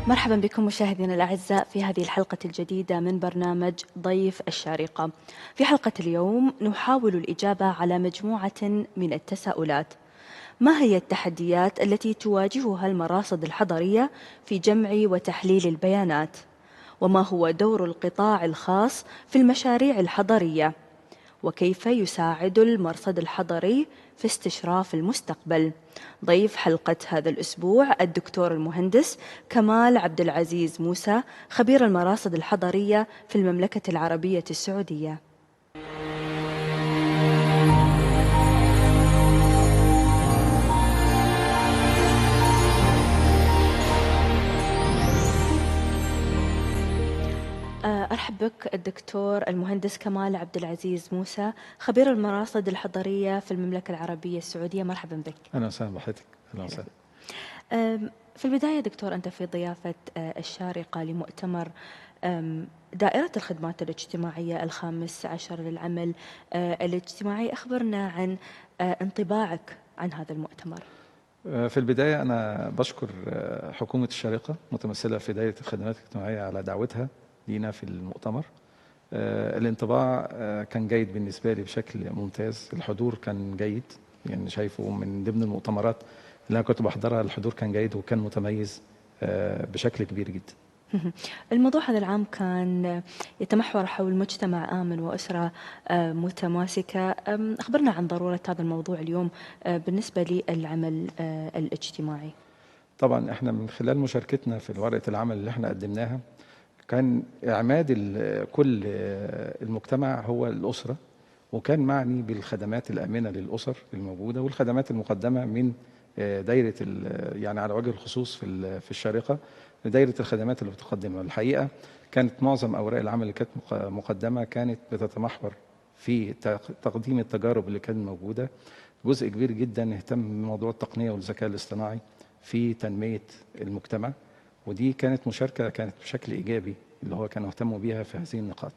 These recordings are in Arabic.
مرحبا بكم مشاهدينا الأعزاء في هذه الحلقة الجديدة من برنامج ضيف الشارقة. في حلقة اليوم نحاول الإجابة على مجموعة من التساؤلات. ما هي التحديات التي تواجهها المراصد الحضرية في جمع وتحليل البيانات؟ وما هو دور القطاع الخاص في المشاريع الحضرية؟ وكيف يساعد المرصد الحضري في استشراف المستقبل؟ ضيف حلقة هذا الأسبوع الدكتور المهندس كمال عبد العزيز موسى، خبير المراصد الحضرية في المملكة العربية السعودية. أرحب بك الدكتور المهندس كمال عبد العزيز موسى، خبير المراصد الحضرية في المملكة العربية السعودية. مرحبا بك. أهلا وسهلا بحضرتك. أهلا وسهلا. في البداية دكتور، أنت في ضيافة الشارقة لمؤتمر دائرة الخدمات الاجتماعية الخامس عشر للعمل الاجتماعي. أخبرنا عن انطباعك عن هذا المؤتمر. في البداية أنا بشكر حكومة الشارقة متمثلة في دائرة الخدمات الاجتماعية على دعوتها لينا في المؤتمر. الانطباع كان جيد بالنسبة لي بشكل ممتاز. الحضور كان جيد، يعني شايفه من ضمن المؤتمرات اللي أنا كنت بحضرها الحضور كان جيد وكان متميز بشكل كبير جدا. الموضوع هذا العام كان يتمحور حول مجتمع آمن وأسرة متماسكة. أخبرنا عن ضرورة هذا الموضوع اليوم بالنسبة للعمل الاجتماعي. طبعا احنا من خلال مشاركتنا في ورقة العمل اللي احنا قدمناها كان إعماد كل المجتمع هو الأسرة، وكان معني بالخدمات الآمنة للأسر الموجودة والخدمات المقدمة من دايرة يعني على وجه الخصوص في الشارقة دايرة الخدمات اللي بتقدمها. الحقيقة كانت معظم أوراق العمل اللي كانت مقدمة كانت بتتمحور في تقديم التجارب اللي كانت موجودة. جزء كبير جدا اهتم بموضوع التقنية والذكاء الاصطناعي في تنمية المجتمع، ودي كانت مشاركة كانت بشكل إيجابي اللي هو كانوا اهتموا بيها في هذه النقاط.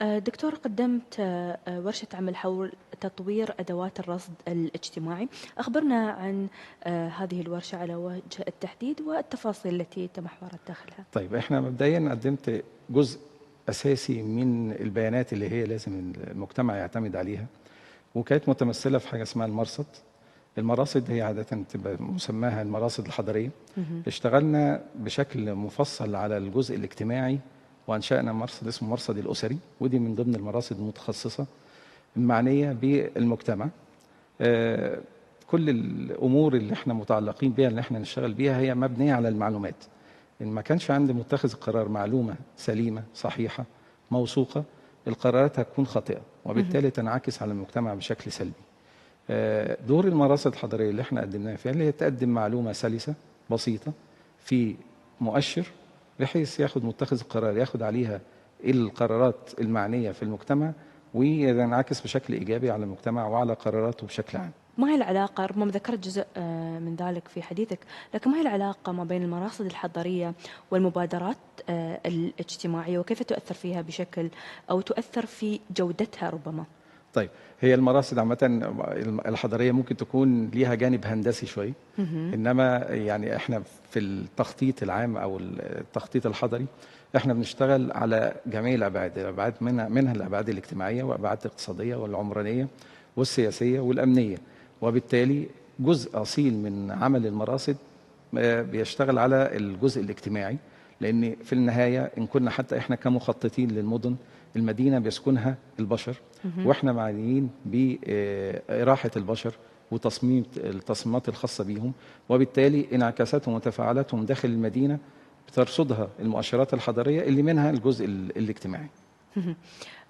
دكتور، قدمت ورشة عمل حول تطوير أدوات الرصد الاجتماعي. أخبرنا عن هذه الورشة على وجه التحديد والتفاصيل التي تمحورت داخلها. طيب احنا مبدئيا قدمت جزء أساسي من البيانات اللي هي لازم المجتمع يعتمد عليها، وكانت متمثلة في حاجة اسمها المرصد. المراصد هي عادة تبقى مسماها المراصد الحضرية. اشتغلنا بشكل مفصل على الجزء الاجتماعي وأنشأنا مرصد اسمه مرصد الأسري، ودي من ضمن المراصد المتخصصة المعنية بالمجتمع. كل الأمور اللي احنا متعلقين بها اللي احنا نشتغل بيها هي مبنية على المعلومات. إن ما كانش عند متخذ القرار معلومة سليمة صحيحة موثوقة، القرارات هتكون خاطئة وبالتالي تنعكس على المجتمع بشكل سلبي. دور المراصد الحضرية اللي احنا قدمناها فيها اللي هي تقدم معلومة سلسة بسيطة في مؤشر، بحيث ياخد متخذ القرار ياخد عليها القرارات المعنية في المجتمع وينعكس بشكل إيجابي على المجتمع وعلى قراراته بشكل عام. ما هي العلاقة، ربما ذكرت جزء من ذلك في حديثك، لكن ما هي العلاقة ما بين المراصد الحضرية والمبادرات الاجتماعية، وكيف تؤثر فيها بشكل أو تؤثر في جودتها ربما؟ طيب، هي المراصد عامة الحضرية ممكن تكون ليها جانب هندسي شوية، إنما يعني إحنا في التخطيط العام أو التخطيط الحضري إحنا بنشتغل على جميع الأبعاد منها الأبعاد الاجتماعية وأبعاد الاقتصادية والعمرانية والسياسية والأمنية، وبالتالي جزء أصيل من عمل المراصد بيشتغل على الجزء الاجتماعي. لأن في النهاية إن كنا حتى إحنا كمخططين للمدن، المدينة بيسكنها البشر، وإحنا معنيين بإراحة البشر وتصميم التصميمات الخاصة بيهم، وبالتالي انعكاساتهم وتفاعلاتهم داخل المدينة بترصدها المؤشرات الحضرية اللي منها الجزء الاجتماعي.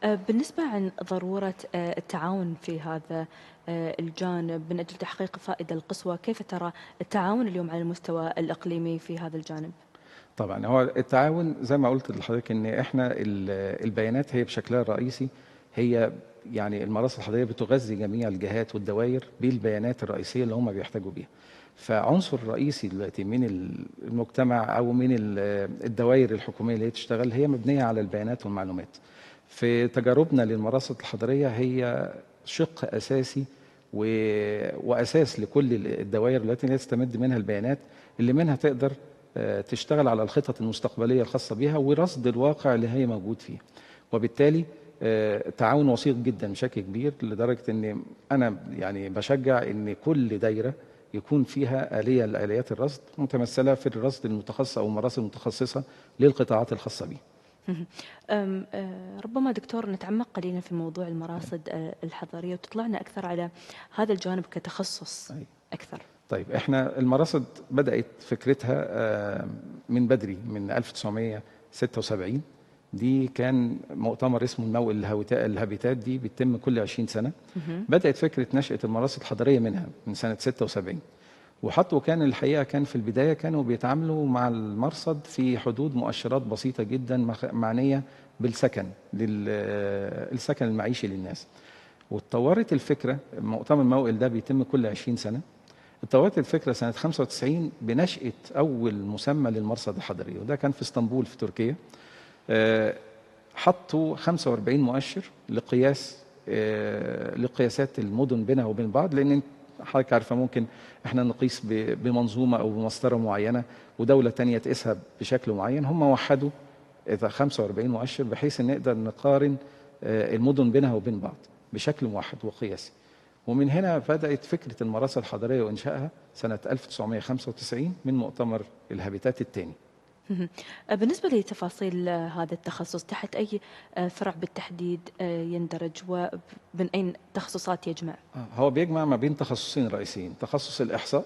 بالنسبة عن ضرورة التعاون في هذا الجانب من أجل تحقيق الفائدة القصوى، كيف ترى التعاون اليوم على المستوى الإقليمي في هذا الجانب؟ طبعا هو التعاون زي ما قلت لحضرتك ان احنا البيانات هي بشكلها الرئيسي هي يعني المراصد الحضريه بتغذي جميع الجهات والدوائر بالبيانات الرئيسيه اللي هم بيحتاجوا بيها. فعنصر رئيسي دلوقتي من المجتمع او من الدوائر الحكوميه اللي هي تشتغل هي مبنيه على البيانات والمعلومات. في تجاربنا للمراصد الحضريه هي شق اساسي واساس لكل الدوائر التي تستمد منها البيانات اللي منها تقدر تشتغل على الخطط المستقبلية الخاصة بها ورصد الواقع اللي هي موجود فيه. وبالتالي تعاون وسيط جدا بشكل كبير، لدرجة ان انا يعني بشجع ان كل دايرة يكون فيها آلية لآليات الرصد متمثلة في الرصد المتخصص أو المراسل المتخصصة للقطاعات الخاصة به. ربما دكتور نتعمق قليلا في موضوع المراصد الحضرية وتطلعنا أكثر على هذا الجانب كتخصص أكثر. طيب، احنا المراصد بدأت فكرتها من بدري، من 1976. دي كان مؤتمر اسمه النوء الهابيتات، دي بيتم كل 20 سنة. بدأت فكرة نشأة المراصد الحضرية منها من سنة 76. وحطوا كان الحقيقة كان في البداية كانوا بيتعاملوا مع المرصد في حدود مؤشرات بسيطة جدا معنية بالسكن، السكن المعيشي للناس. واتطورت الفكرة، مؤتمر الموئل ده بيتم كل 20 سنة. اتطورت الفكرة سنة 95 بنشأة أول مسمى للمرصد الحضري، وده كان في اسطنبول في تركيا. حطوا 45 مؤشر لقياسات المدن بينها وبين بعض، لأن حضرتك عارفة ممكن احنا نقيس بمنظومة أو بمسطرة معينة ودولة تانية تقيسها بشكل معين. هم وحدوا 45 مؤشر بحيث ان نقدر نقارن المدن بينها وبين بعض بشكل موحد وقياسي. ومن هنا بدأت فكرة المراسل الحضرية وإنشائها سنة 1995 من مؤتمر الهابيتات الثاني. بالنسبة لتفاصيل هذا التخصص، تحت أي فرع بالتحديد يندرج وبين أي تخصصات يجمع؟ هو بيجمع ما بين تخصصين رئيسيين، تخصص الإحصاء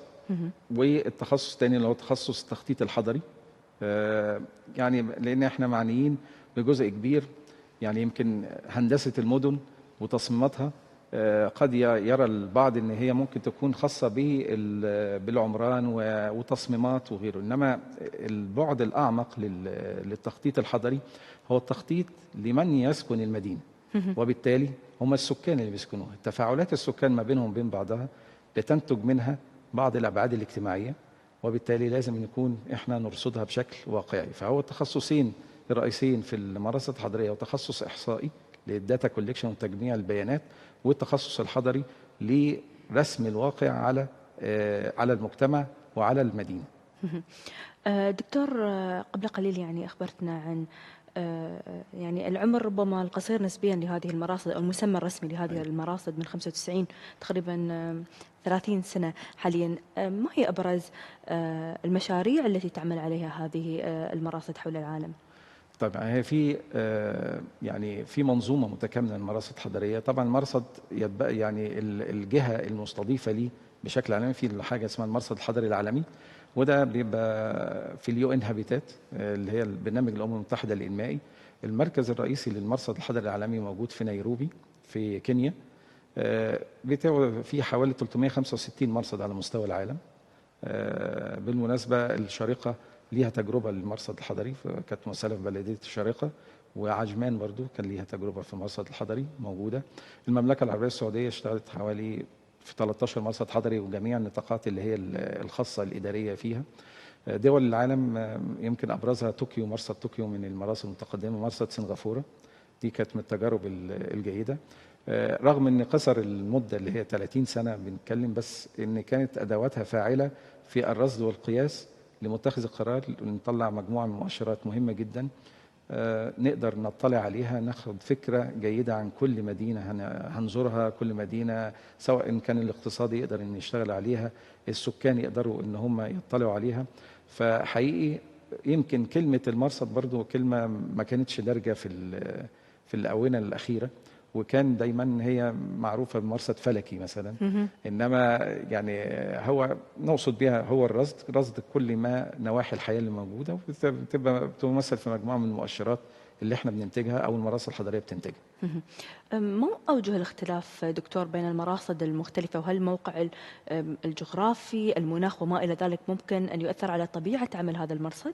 والتخصص الثاني اللي هو تخصص التخطيط الحضري. يعني لأن احنا معنيين بجزء كبير، يعني يمكن هندسة المدن وتصميماتها قد يرى البعض ان هي ممكن تكون خاصه بالعمران وتصميمات وغيره، انما البعد الاعمق للتخطيط الحضري هو التخطيط لمن يسكن المدينه، وبالتالي هم السكان اللي بيسكنوها. تفاعلات السكان ما بينهم وبين بعضها بتنتج منها بعض الابعاد الاجتماعيه، وبالتالي لازم نكون احنا نرصدها بشكل واقعي. فهو التخصصين الرئيسيين في المراسل الحضريه وتخصص احصائي للداتا كوليكشن وتجميع البيانات، والتخصص الحضري لرسم الواقع على المجتمع وعلى المدينة. دكتور، قبل قليل يعني أخبرتنا عن يعني العمر ربما القصير نسبيا لهذه المراصد أو المسمى الرسمي لهذه المراصد من 95 تقريبا 30 سنة حاليا. ما هي أبرز المشاريع التي تعمل عليها هذه المراصد حول العالم؟ طبعا هي في يعني في منظومه متكامله للمراصد الحضريه. طبعا المرصد يعني الجهه المستضيفه ليه بشكل عالمي في حاجه اسمها المرصد الحضري العالمي، وده بيبقى في اليو ان هابيتات اللي هي البرنامج الامم المتحده الانمائي. المركز الرئيسي للمرصد الحضري العالمي موجود في نيروبي في كينيا. في حوالي 365 مرصد على مستوى العالم. بالمناسبه الشارقه ليها تجربة للمرصد الحضري، كانت ممثلة في بلدية الشارقة، وعجمان برضو كان ليها تجربة في المرصد الحضري موجودة. المملكة العربية السعودية اشتغلت حوالي في 13 مرصد حضري، وجميع النطاقات اللي هي الخاصة الإدارية فيها. دول العالم يمكن أبرزها طوكيو، مرصد طوكيو من المراصد المتقدمة. مرصد سنغافورة دي كانت من التجارب الجيدة، رغم ان قصر المدة اللي هي 30 سنة بنتكلم، بس ان كانت أدواتها فاعلة في الرصد والقياس لمتخذ القرار، نطلع مجموعة من المؤشرات مهمة جدا نقدر نطلع عليها، ناخد فكرة جيدة عن كل مدينة هنزورها، كل مدينة سواء إن كان الاقتصادي يقدر إن يشتغل عليها، السكان يقدروا إن هم يطلعوا عليها. فحقيقي يمكن كلمة المرصد برضو كلمة ما كانتش دارجة في الآونة الأخيرة، وكان دايما هي معروفة بمرصد فلكي مثلا. إنما يعني هو نقصد بها هو رصد كل ما نواحي الحياة اللي موجودة، وبتبقى بتمثل في مجموعة من المؤشرات اللي احنا بننتجها أو المراصد الحضرية بتنتجها. ما أوجه الاختلاف دكتور بين المراصد المختلفة؟ وهل الموقع الجغرافي، المناخ وما إلى ذلك ممكن أن يؤثر على طبيعة عمل هذا المرصد؟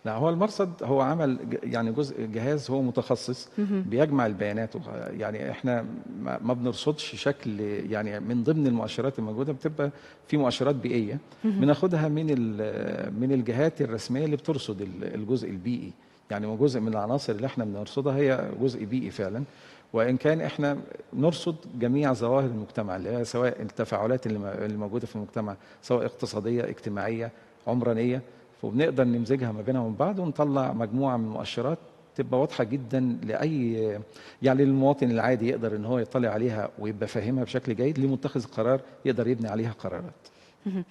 لا، هو المرصد هو عمل يعني جهاز هو متخصص بيجمع البيانات. يعني احنا ما بنرصدش شكل، يعني من ضمن المؤشرات الموجوده بتبقى في مؤشرات بيئيه بناخدها من الجهات الرسميه اللي بترصد الجزء البيئي. يعني جزء من العناصر اللي احنا بنرصدها هي جزء بيئي فعلا، وان كان احنا نرصد جميع ظواهر المجتمع اللي هي سواء التفاعلات اللي موجوده في المجتمع، سواء اقتصاديه، اجتماعيه، عمرانيه. وبنقدر نمزجها ما بينها وبين بعض ونطلع مجموعة من المؤشرات تبقى واضحة جدا لأي، يعني للمواطن العادي يقدر ان هو يطلع عليها ويبقى فاهمها بشكل جيد، لمتخذ القرار يقدر يبني عليها قرارات. مهم.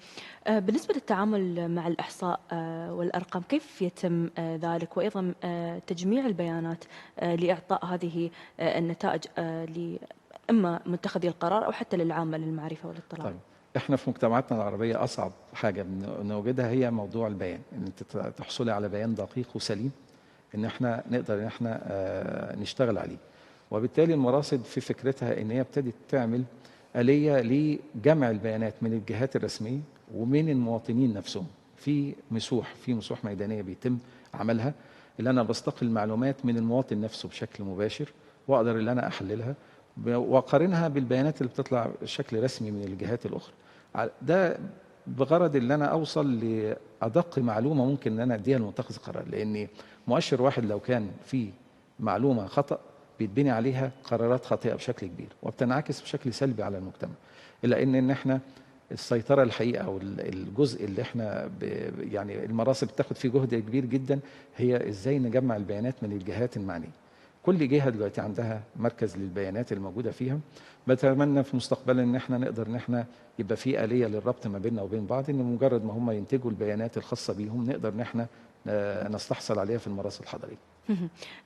بالنسبة للتعامل مع الإحصاء والأرقام، كيف يتم ذلك، وأيضا تجميع البيانات لإعطاء هذه النتائج إما متخذي القرار أو حتى للعامة للمعرفة والاطلاع؟ طيب، احنا في مجتمعاتنا العربية أصعب حاجة بنوجدها هي موضوع البيان، ان انت تحصلي على بيان دقيق وسليم ان احنا نقدر ان احنا نشتغل عليه. وبالتالي المراصد في فكرتها ان هي ابتدت تعمل آلية لجمع البيانات من الجهات الرسمية ومن المواطنين نفسهم، في مسوح ميدانية بيتم عملها، اللي انا بستقي المعلومات من المواطن نفسه بشكل مباشر، واقدر اللي انا احللها واقارنها بالبيانات اللي بتطلع بشكل رسمي من الجهات الاخرى. ده بغرض ان انا اوصل لادق معلومه ممكن ان انا اديها لمتخذ القرار، لان مؤشر واحد لو كان فيه معلومه خطا بيتبني عليها قرارات خاطئه بشكل كبير وبتنعكس بشكل سلبي على المجتمع. الا ان احنا السيطره الحقيقه او الجزء اللي احنا يعني المراصد بتاخد فيه جهد كبير جدا، هي ازاي نجمع البيانات من الجهات المعنيه. كل جهه دلوقتي عندها مركز للبيانات الموجوده فيها. بتمنى في مستقبلا ان احنا نقدر ان احنا يبقى في آلية للربط ما بيننا وبين بعض، ان مجرد ما هم ينتجوا البيانات الخاصه بيهم نقدر ان احنا نستحصل عليها في المراصد الحضريه.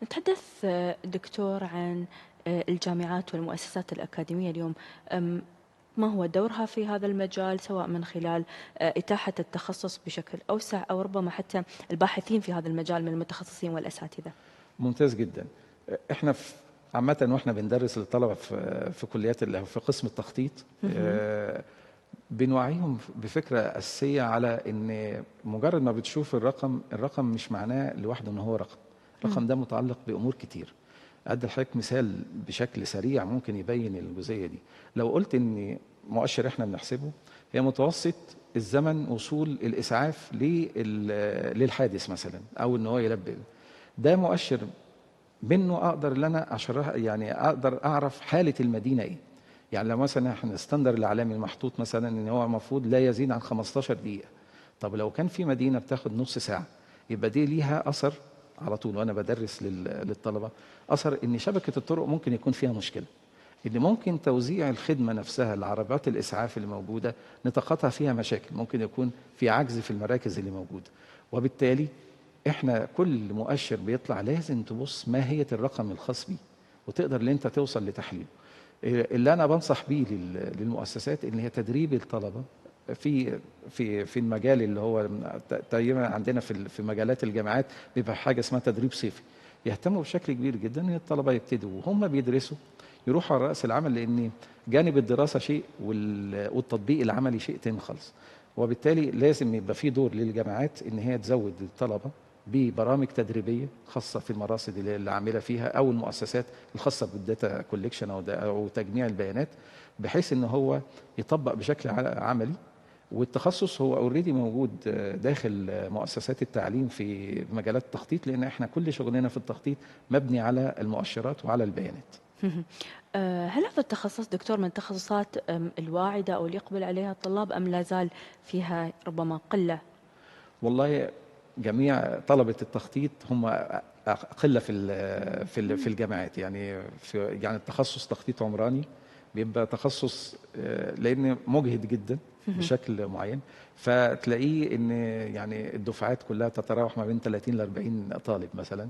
نتحدث دكتور عن الجامعات والمؤسسات الأكاديمية اليوم. ما هو دورها في هذا المجال، سواء من خلال إتاحة التخصص بشكل أوسع أو ربما حتى الباحثين في هذا المجال من المتخصصين والأساتذة؟ ممتاز جدا. احنا عامة واحنا بندرس للطلبة في كليات في قسم التخطيط، بنوعيهم بفكرة أساسية على إن مجرد ما بتشوف الرقم مش معناه لوحده إن هو رقم. الرقم ده متعلق بأمور كتير. أدي لحضرتك مثال بشكل سريع ممكن يبين الجزئية دي. لو قلت إن مؤشر إحنا بنحسبه هي متوسط الزمن وصول الإسعاف للحادث مثلا، أو إن هو يلبي، ده مؤشر منه اقدر ان انا اشرح، يعني اقدر اعرف حاله المدينه ايه. يعني لو مثلا احنا الستاندر العالمي المحطوط مثلا ان هو المفروض لا يزيد عن 15 دقيقه، طب لو كان في مدينه بتاخد نص ساعه يبقى دي ليها اثر على طول. وانا بدرس للطلبه اثر ان شبكه الطرق ممكن يكون فيها مشكله، ان ممكن توزيع الخدمه نفسها لعربيات الاسعاف اللي موجوده نطاقاتها فيها مشاكل، ممكن يكون في عجز في المراكز اللي موجوده. وبالتالي احنا كل مؤشر بيطلع لازم تبص ما هي الرقم الخاص بيه وتقدر ان انت توصل لتحليله. اللي انا بنصح بيه للمؤسسات ان هي تدريب الطلبه في المجال اللي هو تقريبا عندنا في مجالات الجامعات بيبقى حاجه اسمها تدريب صيفي، يهتموا بشكل كبير جدا ان الطلبه يبتدوا وهم بيدرسوا يروحوا على راس العمل، لان جانب الدراسه شيء والتطبيق العملي شيء تاني خالص. وبالتالي لازم يبقى في دور للجامعات ان هي تزود الطلبه ببرامج تدريبيه خاصه في المراصد اللي عامله فيها، او المؤسسات الخاصه بالداتا كوليكشن او تجميع البيانات، بحيث ان هو يطبق بشكل عملي. والتخصص هو اوريدي موجود داخل مؤسسات التعليم في مجالات التخطيط، لان احنا كل شغلنا في التخطيط مبني على المؤشرات وعلى البيانات. هل هذا التخصص دكتور من التخصصات الواعدة أو اللي يقبل عليها الطلاب، أم لا زال فيها ربما قلة؟ والله جميع طلبة التخطيط هم قلة في الجامعات، يعني التخصص تخطيط عمراني بيبقى تخصص لأن مجهد جدا بشكل معين، فتلاقيه ان يعني الدفعات كلها تتراوح ما بين 30 ل 40 طالب مثلا.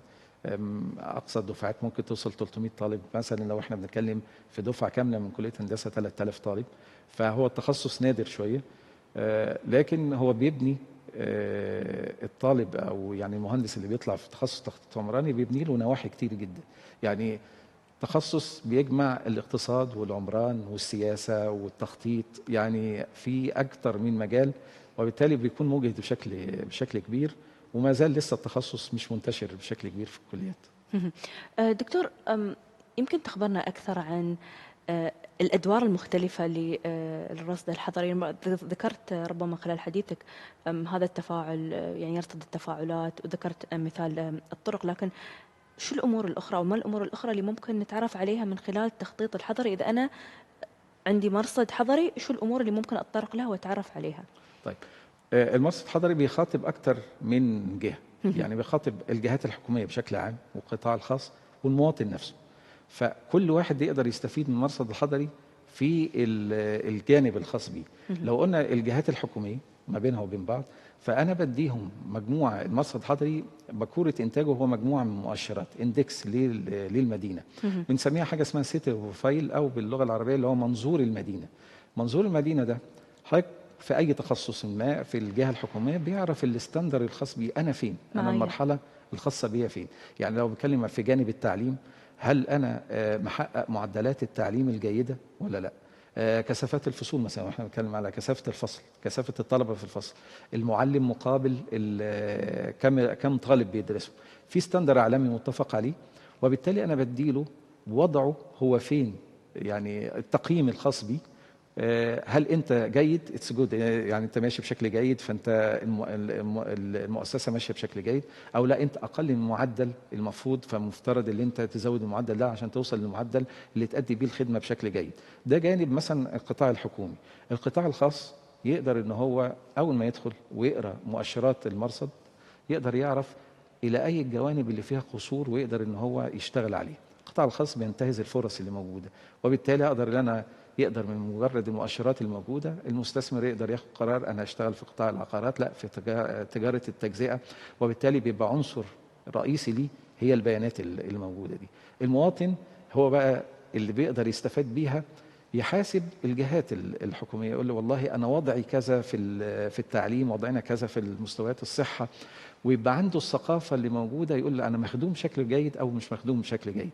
اقصى الدفعات ممكن توصل 300 طالب مثلا، لو احنا بنتكلم في دفعه كامله من كليه هندسه 3000 طالب. فهو التخصص نادر شويه، لكن هو بيبني الطالب او يعني المهندس اللي بيطلع في تخصص تخطيط عمراني بيبني له نواحي كتير جدا. يعني تخصص بيجمع الاقتصاد والعمران والسياسة والتخطيط، يعني في أكتر من مجال، وبالتالي بيكون مجهد بشكل كبير، وما زال لسه التخصص مش منتشر بشكل كبير في الكليات. دكتور، يمكن تخبرنا أكثر عن الأدوار المختلفة للرصد الحضري. ذكرت ربما خلال حديثك هذا التفاعل، يعني يرصد التفاعلات، وذكرت مثال الطرق، لكن شو الأمور الأخرى وما الأمور الأخرى اللي ممكن نتعرف عليها من خلال التخطيط الحضري؟ إذا أنا عندي مرصد حضري، شو الأمور اللي ممكن أتطرق لها وأتعرف عليها؟ طيب، المرصد الحضري بيخاطب أكتر من جهة، يعني بيخاطب الجهات الحكومية بشكل عام والقطاع الخاص والمواطن نفسه. فكل واحد يقدر يستفيد من المرصد الحضري في الجانب الخاص بيه. لو قلنا الجهات الحكومية ما بينها وبين بعض، فأنا بديهم مجموعة. المرصد الحضري بكورة إنتاجه هو مجموعة من مؤشرات إندكس للمدينة، بنسميها حاجة اسمها سيتي بروفايل، أو باللغة العربية اللي هو منظور المدينة. منظور المدينة ده حضرتك في اي تخصص ما في الجهه الحكوميه بيعرف الاستندر الخاص بيه، انا فين، انا معايا. المرحله الخاصه بيا فين. يعني لو بتكلم في جانب التعليم، هل انا محقق معدلات التعليم الجيده ولا لا؟ كثافات الفصول مثلا، واحنا بنتكلم على كثافه الفصل، كثافه الطلبه في الفصل، المعلم مقابل كم طالب بيدرسوا، في ستاندر عالمي متفق عليه. وبالتالي انا بديله وضعه هو فين، يعني التقييم الخاص بيه. هل انت جيد؟ اتس جود، يعني انت ماشي بشكل جيد، فانت المؤسسه ماشيه بشكل جيد. او لا، انت اقل من المعدل المفروض، فمفترض ان انت تزود المعدل ده عشان توصل للمعدل اللي تأدي بيه الخدمه بشكل جيد. ده جانب مثلا القطاع الحكومي. القطاع الخاص يقدر ان هو اول ما يدخل ويقرا مؤشرات المرصد يقدر يعرف الى اي الجوانب اللي فيها قصور ويقدر ان هو يشتغل عليها. القطاع الخاص بينتهز الفرص اللي موجوده، وبالتالي اقدر ان انا يقدر من مجرد المؤشرات الموجوده المستثمر يقدر ياخد قرار انا اشتغل في قطاع العقارات، لا في تجاره التجزئه. وبالتالي بيبقى عنصر رئيسي ليه هي البيانات اللي موجوده دي. المواطن هو بقى اللي بيقدر يستفاد بيها، يحاسب الجهات الحكوميه، يقول له والله انا وضعي كذا في التعليم، وضعنا كذا في المستويات الصحه، ويبقى عنده الثقافه اللي موجوده، يقول له انا مخدوم بشكل جيد او مش مخدوم بشكل جيد.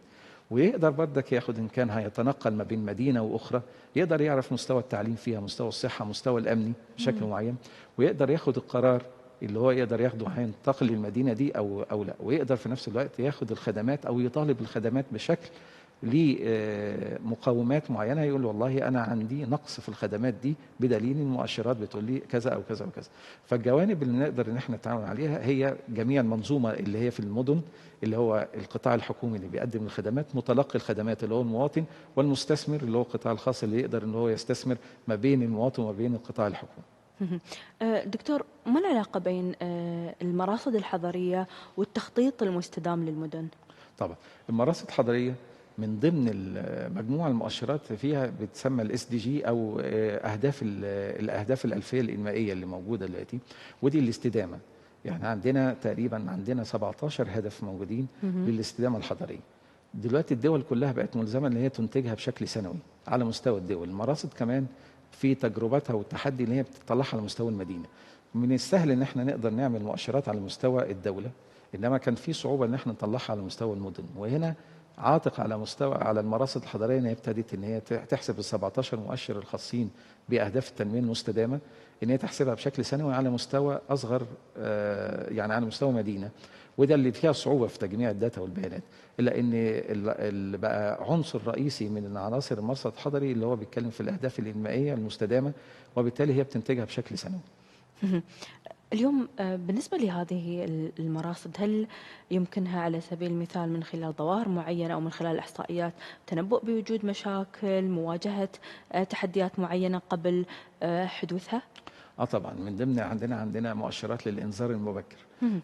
ويقدر بردك ياخد ان كان هيتنقل ما بين مدينه واخرى، يقدر يعرف مستوى التعليم فيها، مستوى الصحه، مستوى الامني بشكل معين، ويقدر ياخد القرار اللي هو يقدر ياخده هينتقل للمدينه دي او لا. ويقدر في نفس الوقت ياخد الخدمات او يطالب الخدمات بشكل ليه مقومات معينه، يقول والله انا عندي نقص في الخدمات دي بدليل المؤشرات بتقول لي كذا او كذا وكذا. فالجوانب اللي نقدر ان احنا نتعامل عليها هي جميع المنظومه اللي هي في المدن، اللي هو القطاع الحكومي اللي بيقدم الخدمات، متلقي الخدمات اللي هو المواطن، والمستثمر اللي هو القطاع الخاص اللي يقدر ان هو يستثمر ما بين المواطن وما بين القطاع الحكومي. دكتور، ما العلاقة بين المراصد الحضرية والتخطيط المستدام للمدن؟ طبعا المراصد الحضريه من ضمن مجموعه المؤشرات فيها بتسمى الاس دي جي، او الاهداف الالفيه الانمائيه اللي موجوده دلوقتي، ودي الاستدامه. يعني عندنا 17 هدف موجودين للاستدامه الحضريه. دلوقتي الدول كلها بقت ملزمه ان هي تنتجها بشكل سنوي على مستوى الدول. المراصد كمان في تجربتها والتحدي اللي هي بتطلعها على مستوى المدينه. من السهل ان احنا نقدر نعمل مؤشرات على مستوى الدوله، انما كان في صعوبه ان احنا نطلعها على مستوى المدن. وهنا عاتق على المراصد الحضريه ان هي ابتدت ان هي تحسب ال 17 مؤشر الخاصين باهداف التنميه المستدامه، ان هي تحسبها بشكل سنوي على مستوى اصغر، يعني على مستوى مدينه. وده اللي فيها صعوبه في تجميع الداتا والبيانات، الا ان اللي بقى عنصر رئيسي من عناصر المرصد الحضري اللي هو بيتكلم في الاهداف الانمائيه المستدامه، وبالتالي هي بتنتجها بشكل سنوي. اليوم بالنسبة لهذه المراصد، هل يمكنها على سبيل المثال من خلال ظواهر معينة أو من خلال الإحصائيات تنبؤ بوجود مشاكل، مواجهة تحديات معينة قبل حدوثها؟ طبعا من ضمن عندنا مؤشرات للإنذار المبكر،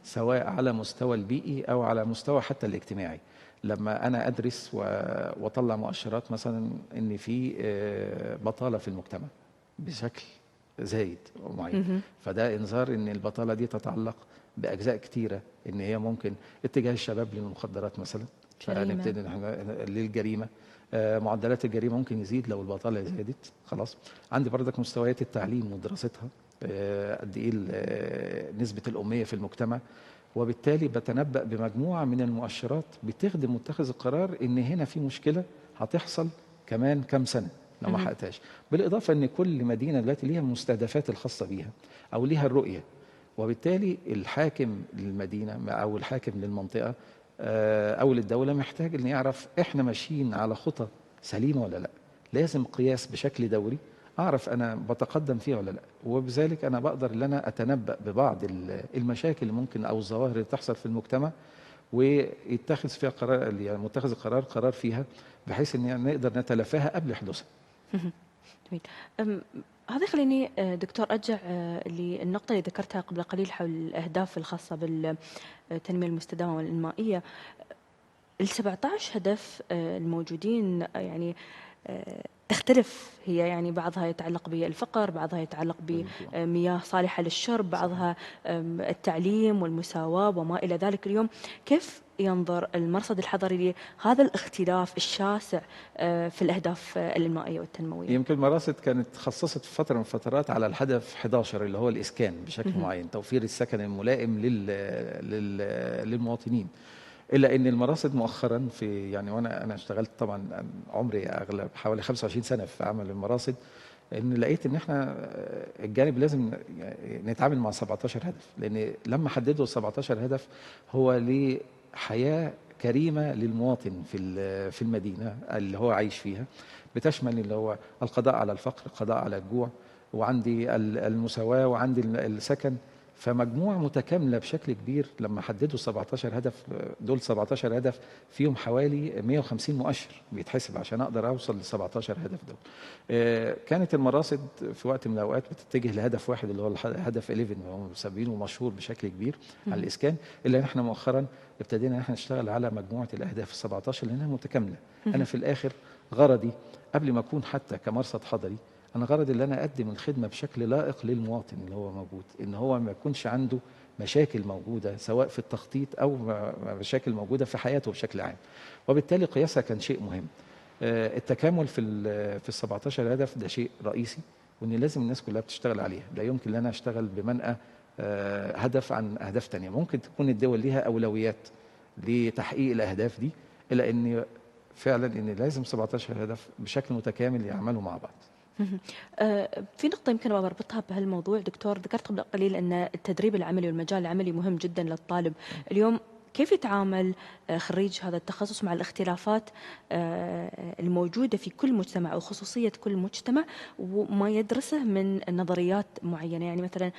سواء على مستوى البيئي أو على مستوى حتى الاجتماعي. لما أنا أدرس وأطلع مؤشرات مثلا إن في بطالة في المجتمع بشكل زايد ومعين، فده إنذار إن البطالة دي تتعلق بأجزاء كتيرة، إن هي ممكن اتجاه الشباب للمخدرات مثلا، فنبتدي للجريمة. معدلات الجريمه ممكن يزيد لو البطاله زادت. خلاص، عندي بردك مستويات التعليم ودراستها، قد ايه نسبه الاميه في المجتمع. وبالتالي بتنبأ بمجموعه من المؤشرات بتخدم متخذ القرار ان هنا في مشكله هتحصل كمان كام سنه لو ما حققتهاش. بالاضافه ان كل مدينه دلوقتي ليها المستهدفات الخاصه بيها او ليها الرؤيه، وبالتالي الحاكم للمدينه او الحاكم للمنطقه او للدوله محتاج ان يعرف احنا ماشيين على خطى سليمه ولا لا. لازم قياس بشكل دوري اعرف انا بتقدم فيها ولا لا، وبذلك انا بقدر ان انا اتنبأ ببعض المشاكل اللي ممكن او الظواهر اللي تحصل في المجتمع، ويتخذ فيها قرار، يعني متخذ القرار فيها، بحيث ان نقدر نتلافاها قبل حدوثها. جميل. هذا يخليني دكتور أرجع للنقطة اللي ذكرتها قبل قليل حول الأهداف الخاصة بالتنمية المستدامة والإنمائية. ال17 هدف الموجودين يعني تختلف هي، يعني بعضها يتعلق بالفقر، بعضها يتعلق والجوع. بمياه صالحة للشرب، صحيح. بعضها التعليم والمساواة وما إلى ذلك. اليوم كيف ينظر المرصد الحضري لهذا الاختلاف الشاسع في الأهداف الإنمائية والتنموية؟ يمكن المراصد كانت خصصت في فترة من الفترات على الهدف 11 اللي هو الإسكان بشكل مهم. معين، توفير السكن الملائم للمواطنين. إلا إن المراصد مؤخرا في يعني وأنا اشتغلت طبعا عمري أغلب حوالي 25 سنة في عمل المراصد، إن لقيت إن إحنا الجانب لازم نتعامل مع 17 هدف، لأن لما حددوا 17 هدف هو لحياة كريمة للمواطن في المدينة اللي هو عايش فيها، بتشمل اللي هو القضاء على الفقر، القضاء على الجوع، وعندي المساواة، وعندي السكن. فمجموعة متكاملة بشكل كبير. لما حددوا 17 هدف، دول 17 هدف فيهم حوالي 150 مؤشر بيتحسب عشان أقدر أوصل لل 17 هدف دول. كانت المراصد في وقت من الأوقات بتتجه لهدف واحد اللي هو هدف 11 وهو مسمينه مشهور بشكل كبير على مهم. الإسكان. إلا إن احنا مؤخرا ابتدينا ان احنا نشتغل على مجموعة الأهداف ال 17 لأنها متكاملة. أنا مهم. في الآخر غرضي قبل ما أكون حتى كمرصد حضري، انا غرضي ان انا اقدم الخدمه بشكل لائق للمواطن اللي هو موجود، ان هو ما يكونش عنده مشاكل موجوده سواء في التخطيط او مشاكل موجوده في حياته بشكل عام. وبالتالي قياسها كان شيء مهم. التكامل في ال 17 هدف ده شيء رئيسي، وان لازم الناس كلها بتشتغل عليها. لا يمكن ان انا اشتغل بمنأى هدف عن اهداف تانية. ممكن تكون الدول ليها اولويات لتحقيق الاهداف دي، الا ان فعلا ان لازم 17 هدف بشكل متكامل يعملوا مع بعض. مهم. في نقطة يمكن أبغى أربطها بهالموضوع دكتور، ذكرت قبل قليل أن التدريب العملي والمجال العملي مهم جدا للطالب. اليوم كيف يتعامل خريج هذا التخصص مع الاختلافات الموجودة في كل مجتمع وخصوصية كل مجتمع وما يدرسه من نظريات معينة؟ يعني مثلا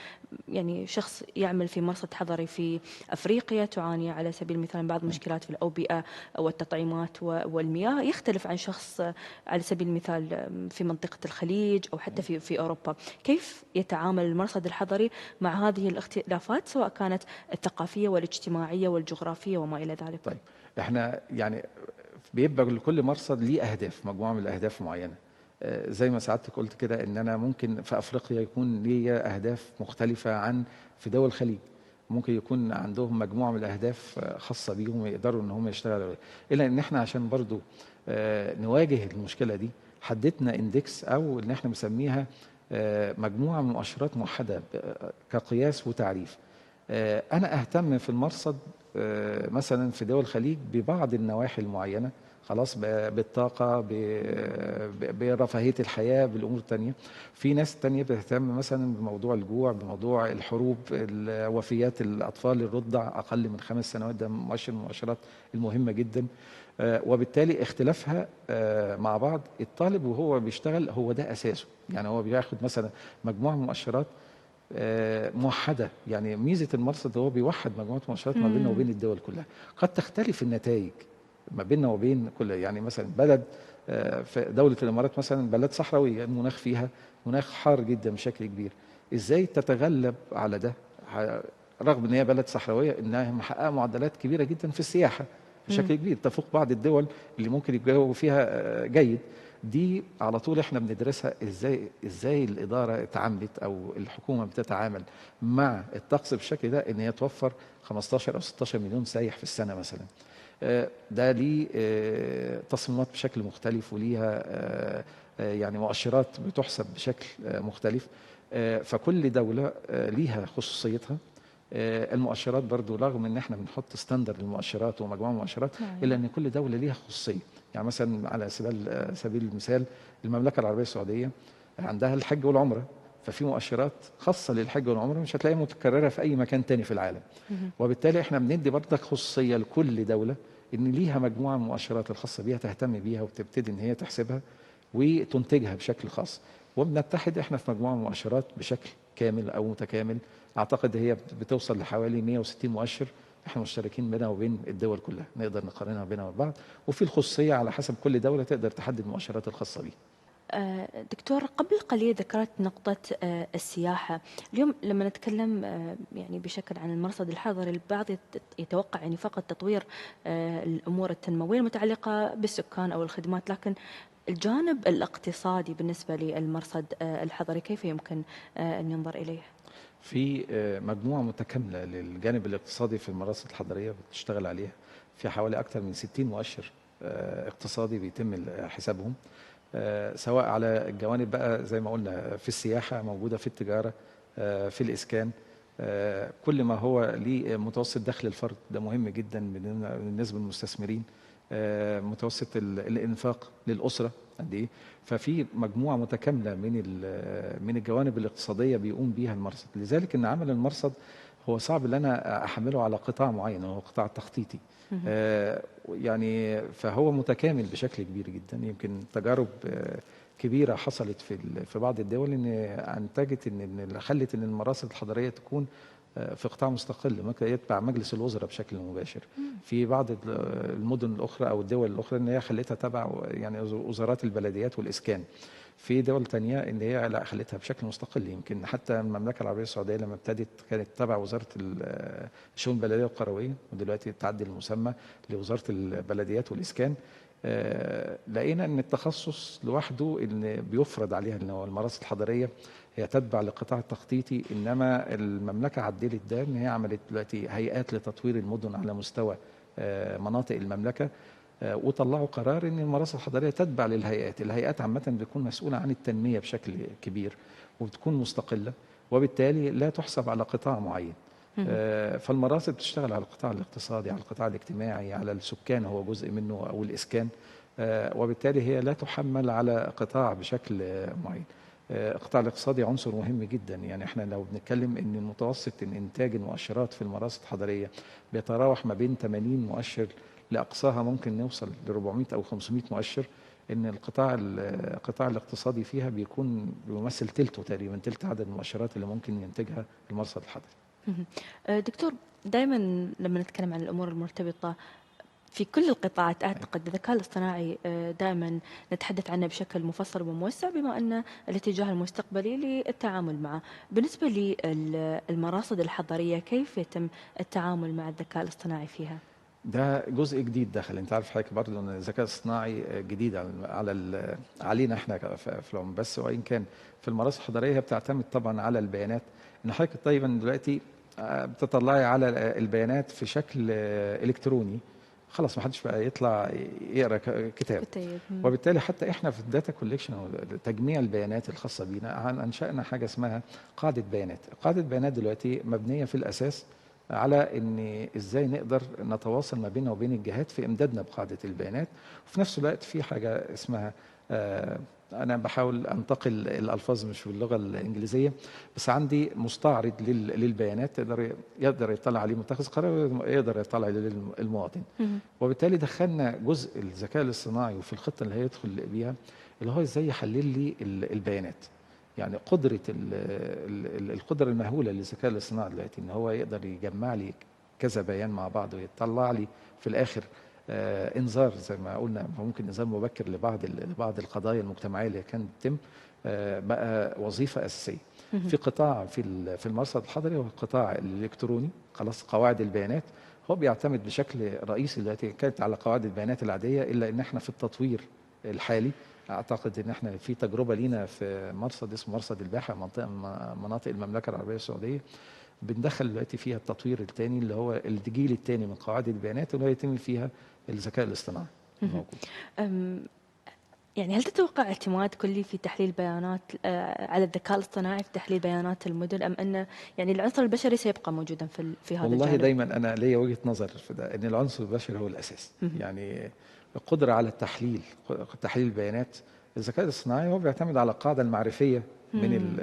يعني شخص يعمل في مرصد حضري في أفريقيا تعاني على سبيل المثال بعض المشكلات في الأوبئة والتطعيمات والمياه، يختلف عن شخص على سبيل المثال في منطقة الخليج أو حتى في أوروبا. كيف يتعامل المرصد الحضري مع هذه الاختلافات سواء كانت الثقافية والاجتماعية والجغرافية وما إلى ذلك؟ طيب، احنا يعني بيبقى لكل مرصد ليه اهداف، مجموعه من الاهداف معينه. زي ما سعادتك قلت كده ان انا ممكن في افريقيا يكون ليا اهداف مختلفه عن في دول الخليج. ممكن يكون عندهم مجموعه من الاهداف خاصه بيهم يقدروا ان هم يشتغلوا عليها. الا ان احنا عشان برضو نواجه المشكله دي حددنا اندكس او ان احنا بنسميها مجموعه من مؤشرات موحده كقياس وتعريف. انا اهتم في المرصد مثلا في دول الخليج ببعض النواحي المعينه، خلاص، بالطاقه، برفاهيه الحياه، بالامور التانية. في ناس تانية بتهتم مثلا بموضوع الجوع، بموضوع الحروب، وفيات الاطفال الرضع اقل من 5 سنوات، ده مؤشر من المؤشرات المهمه جدا. وبالتالي اختلافها مع بعض، الطالب وهو بيشتغل هو ده اساسه. يعني هو بياخد مثلا مجموعه من المؤشرات موحده. يعني ميزه المرصد هو بيوحد مجموعه مؤشرات ما بيننا مم. وبين الدول كلها. قد تختلف النتائج ما بيننا وبين كل، يعني مثلا بلد في دوله الامارات مثلا بلد صحراويه، المناخ فيها مناخ حار جدا بشكل كبير. ازاي تتغلب على ده رغم ان هي بلد صحراويه، انها محققه معدلات كبيره جدا في السياحه مم. بشكل كبير تفوق بعض الدول اللي ممكن الجو فيها جيد. دي على طول احنا بندرسها ازاي الاداره اتعاملت او الحكومه بتتعامل مع الطقس بالشكل ده، ان هي توفر 15 او 16 مليون سايح في السنه مثلا. ده ليه تصميمات بشكل مختلف، وليها يعني مؤشرات بتحسب بشكل مختلف. فكل دوله ليها خصوصيتها. المؤشرات برضو رغم ان احنا بنحط ستاندرد للمؤشرات ومجموعه من المؤشرات، الا نعم. ان كل دوله ليها خصوصيه. يعني مثلا على سبيل المثال المملكه العربيه السعوديه عندها الحج والعمره، ففي مؤشرات خاصه للحج والعمره مش هتلاقيها متكرره في اي مكان تاني في العالم. مم. وبالتالي احنا بندي برضك خصوصيه لكل دوله ان ليها مجموعه من المؤشرات الخاصه بيها تهتم بيها وتبتدي ان هي تحسبها وتنتجها بشكل خاص. وبنتحد احنا في مجموعه من المؤشرات بشكل كامل او متكامل. اعتقد هي بتوصل لحوالي 160 مؤشر احنا مشتركين بينها وبين الدول كلها، نقدر نقارنها بينها وبين بعض. وفي الخصوصيه على حسب كل دوله تقدر تحدد المؤشرات الخاصه بيها. دكتور، قبل قليل ذكرت نقطة السياحة. اليوم لما نتكلم يعني بشكل عن المرصد الحضري، البعض يتوقع يعني فقط تطوير الأمور التنموية المتعلقة بالسكان أو الخدمات، لكن الجانب الاقتصادي بالنسبة للمرصد الحضري كيف يمكن أن ينظر إليه؟ في مجموعة متكاملة للجانب الاقتصادي في المراصد الحضرية بتشتغل عليها. في حوالي أكثر من 60 مؤشر اقتصادي بيتم حسابهم، سواء على الجوانب بقى زي ما قلنا في السياحة، موجودة في التجارة، في الإسكان، كل ما هو ليه متوسط دخل الفرد، ده مهم جدا بالنسبة للمستثمرين، متوسط الإنفاق للأسرة قد إيه. ففي مجموعة متكاملة من الجوانب الاقتصادية بيقوم بيها المرصد. لذلك إن عمل المرصد هو صعب ان انا احمله على قطاع معين، هو قطاع تخطيطي. يعني فهو متكامل بشكل كبير جدا. يمكن تجارب كبيره حصلت في بعض الدول ان انتجت ان خلت ان المراصد الحضريه تكون في قطاع مستقل، ممكن يتبع مجلس الوزراء بشكل مباشر. في بعض المدن الاخرى او الدول الاخرى ان هي خلتها تبع يعني وزارات البلديات والاسكان. في دول تانية ان هي لا، خلتها بشكل مستقل. يمكن حتى المملكه العربيه السعوديه لما ابتدت كانت تبع وزاره الشؤون البلديه والقرويه، ودلوقتي تعدل المسمى لوزاره البلديات والاسكان. لقينا ان التخصص لوحده ان بيفرض عليها ان هو المراصد الحضريه هي تتبع للقطاع التخطيطي، انما المملكه عدلت ده ان هي عملت دلوقتي هيئات لتطوير المدن على مستوى مناطق المملكه. وطلعوا قرار ان المراصد الحضريه تتبع للهيئات. الهيئات عامه بتكون مسؤوله عن التنميه بشكل كبير وبتكون مستقله، وبالتالي لا تحسب على قطاع معين. فالمراصد بتشتغل على القطاع الاقتصادي، على القطاع الاجتماعي، على السكان هو جزء منه او الاسكان، وبالتالي هي لا تحمل على قطاع بشكل معين. القطاع الاقتصادي عنصر مهم جدا. يعني احنا لو بنتكلم ان متوسط انتاج المؤشرات في المراصد الحضريه بيتراوح ما بين 80 مؤشر لاقصاها ممكن نوصل ل 400 او 500 مؤشر، ان القطاع الاقتصادي فيها بيمثل تلته تقريبا، تلت عدد المؤشرات اللي ممكن ينتجها المرصد الحضري. دكتور، دائما لما نتكلم عن الأمور المرتبطة في كل القطاعات، أعتقد الذكاء الاصطناعي دائما نتحدث عنه بشكل مفصل وموسع، بما أن الاتجاه المستقبلي للتعامل معه. بالنسبة للمراصد الحضرية، كيف يتم التعامل مع الذكاء الاصطناعي فيها؟ ده جزء جديد دخل. انت عارف حضرتك برضه ان الذكاء الصناعي جديد علينا احنا في العموم، بس وان كان في المراصد الحضريه هي بتعتمد طبعا على البيانات. ان حضرتك طيب دلوقتي بتطلعي على البيانات في شكل الكتروني، خلاص ما حدش بقى يطلع يقرا كتاب. وبالتالي حتى احنا في الداتا كوليكشن او تجميع البيانات الخاصه بينا انشانا حاجه اسمها قاعده بيانات. قاعده بيانات دلوقتي مبنيه في الاساس على ان ازاي نقدر نتواصل ما بيننا وبين الجهات في امدادنا بقاعده البيانات. وفي نفس الوقت في حاجه اسمها انا بحاول انتقل الالفاظ مش باللغه الانجليزيه، بس عندي مستعرض للبيانات يقدر يطلع عليه متخذ قرار، يقدر يطلع عليه المواطن. وبالتالي دخلنا جزء الذكاء الاصطناعي وفي الخطه اللي هيدخل بيها، اللي هو ازاي يحلل لي البيانات. يعني القدره المهوله للذكاء الاصطناعي دلوقتي ان هو يقدر يجمع لي كذا بيان مع بعض ويطلع لي في الاخر انذار، زي ما قلنا ممكن انذار مبكر لبعض القضايا المجتمعيه اللي كانت بتتم. بقى وظيفه اساسيه في قطاع في المرصد الحضري، هو القطاع الالكتروني. خلاص قواعد البيانات هو بيعتمد بشكل رئيسي دلوقتي، كانت على قواعد البيانات العاديه، الا ان احنا في التطوير الحالي اعتقد ان احنا في تجربه لينا في مرصد اسمه مرصد الباحه، مناطق المملكه العربيه السعوديه، بندخل دلوقتي فيها التطوير الثاني اللي هو الجيل الثاني من قواعد البيانات، اللي هو يتم فيها الذكاء الاصطناعي الموجود. يعني هل تتوقع اعتماد كلي في تحليل بيانات على الذكاء الاصطناعي في تحليل بيانات المدن، ام ان يعني العنصر البشري سيبقى موجودا في هذا والله الجانب؟ دايما انا ليا وجهه نظر في ده، ان العنصر البشري هو الاساس. يعني القدره على تحليل البيانات. الذكاء الاصطناعي هو بيعتمد على القاعده المعرفيه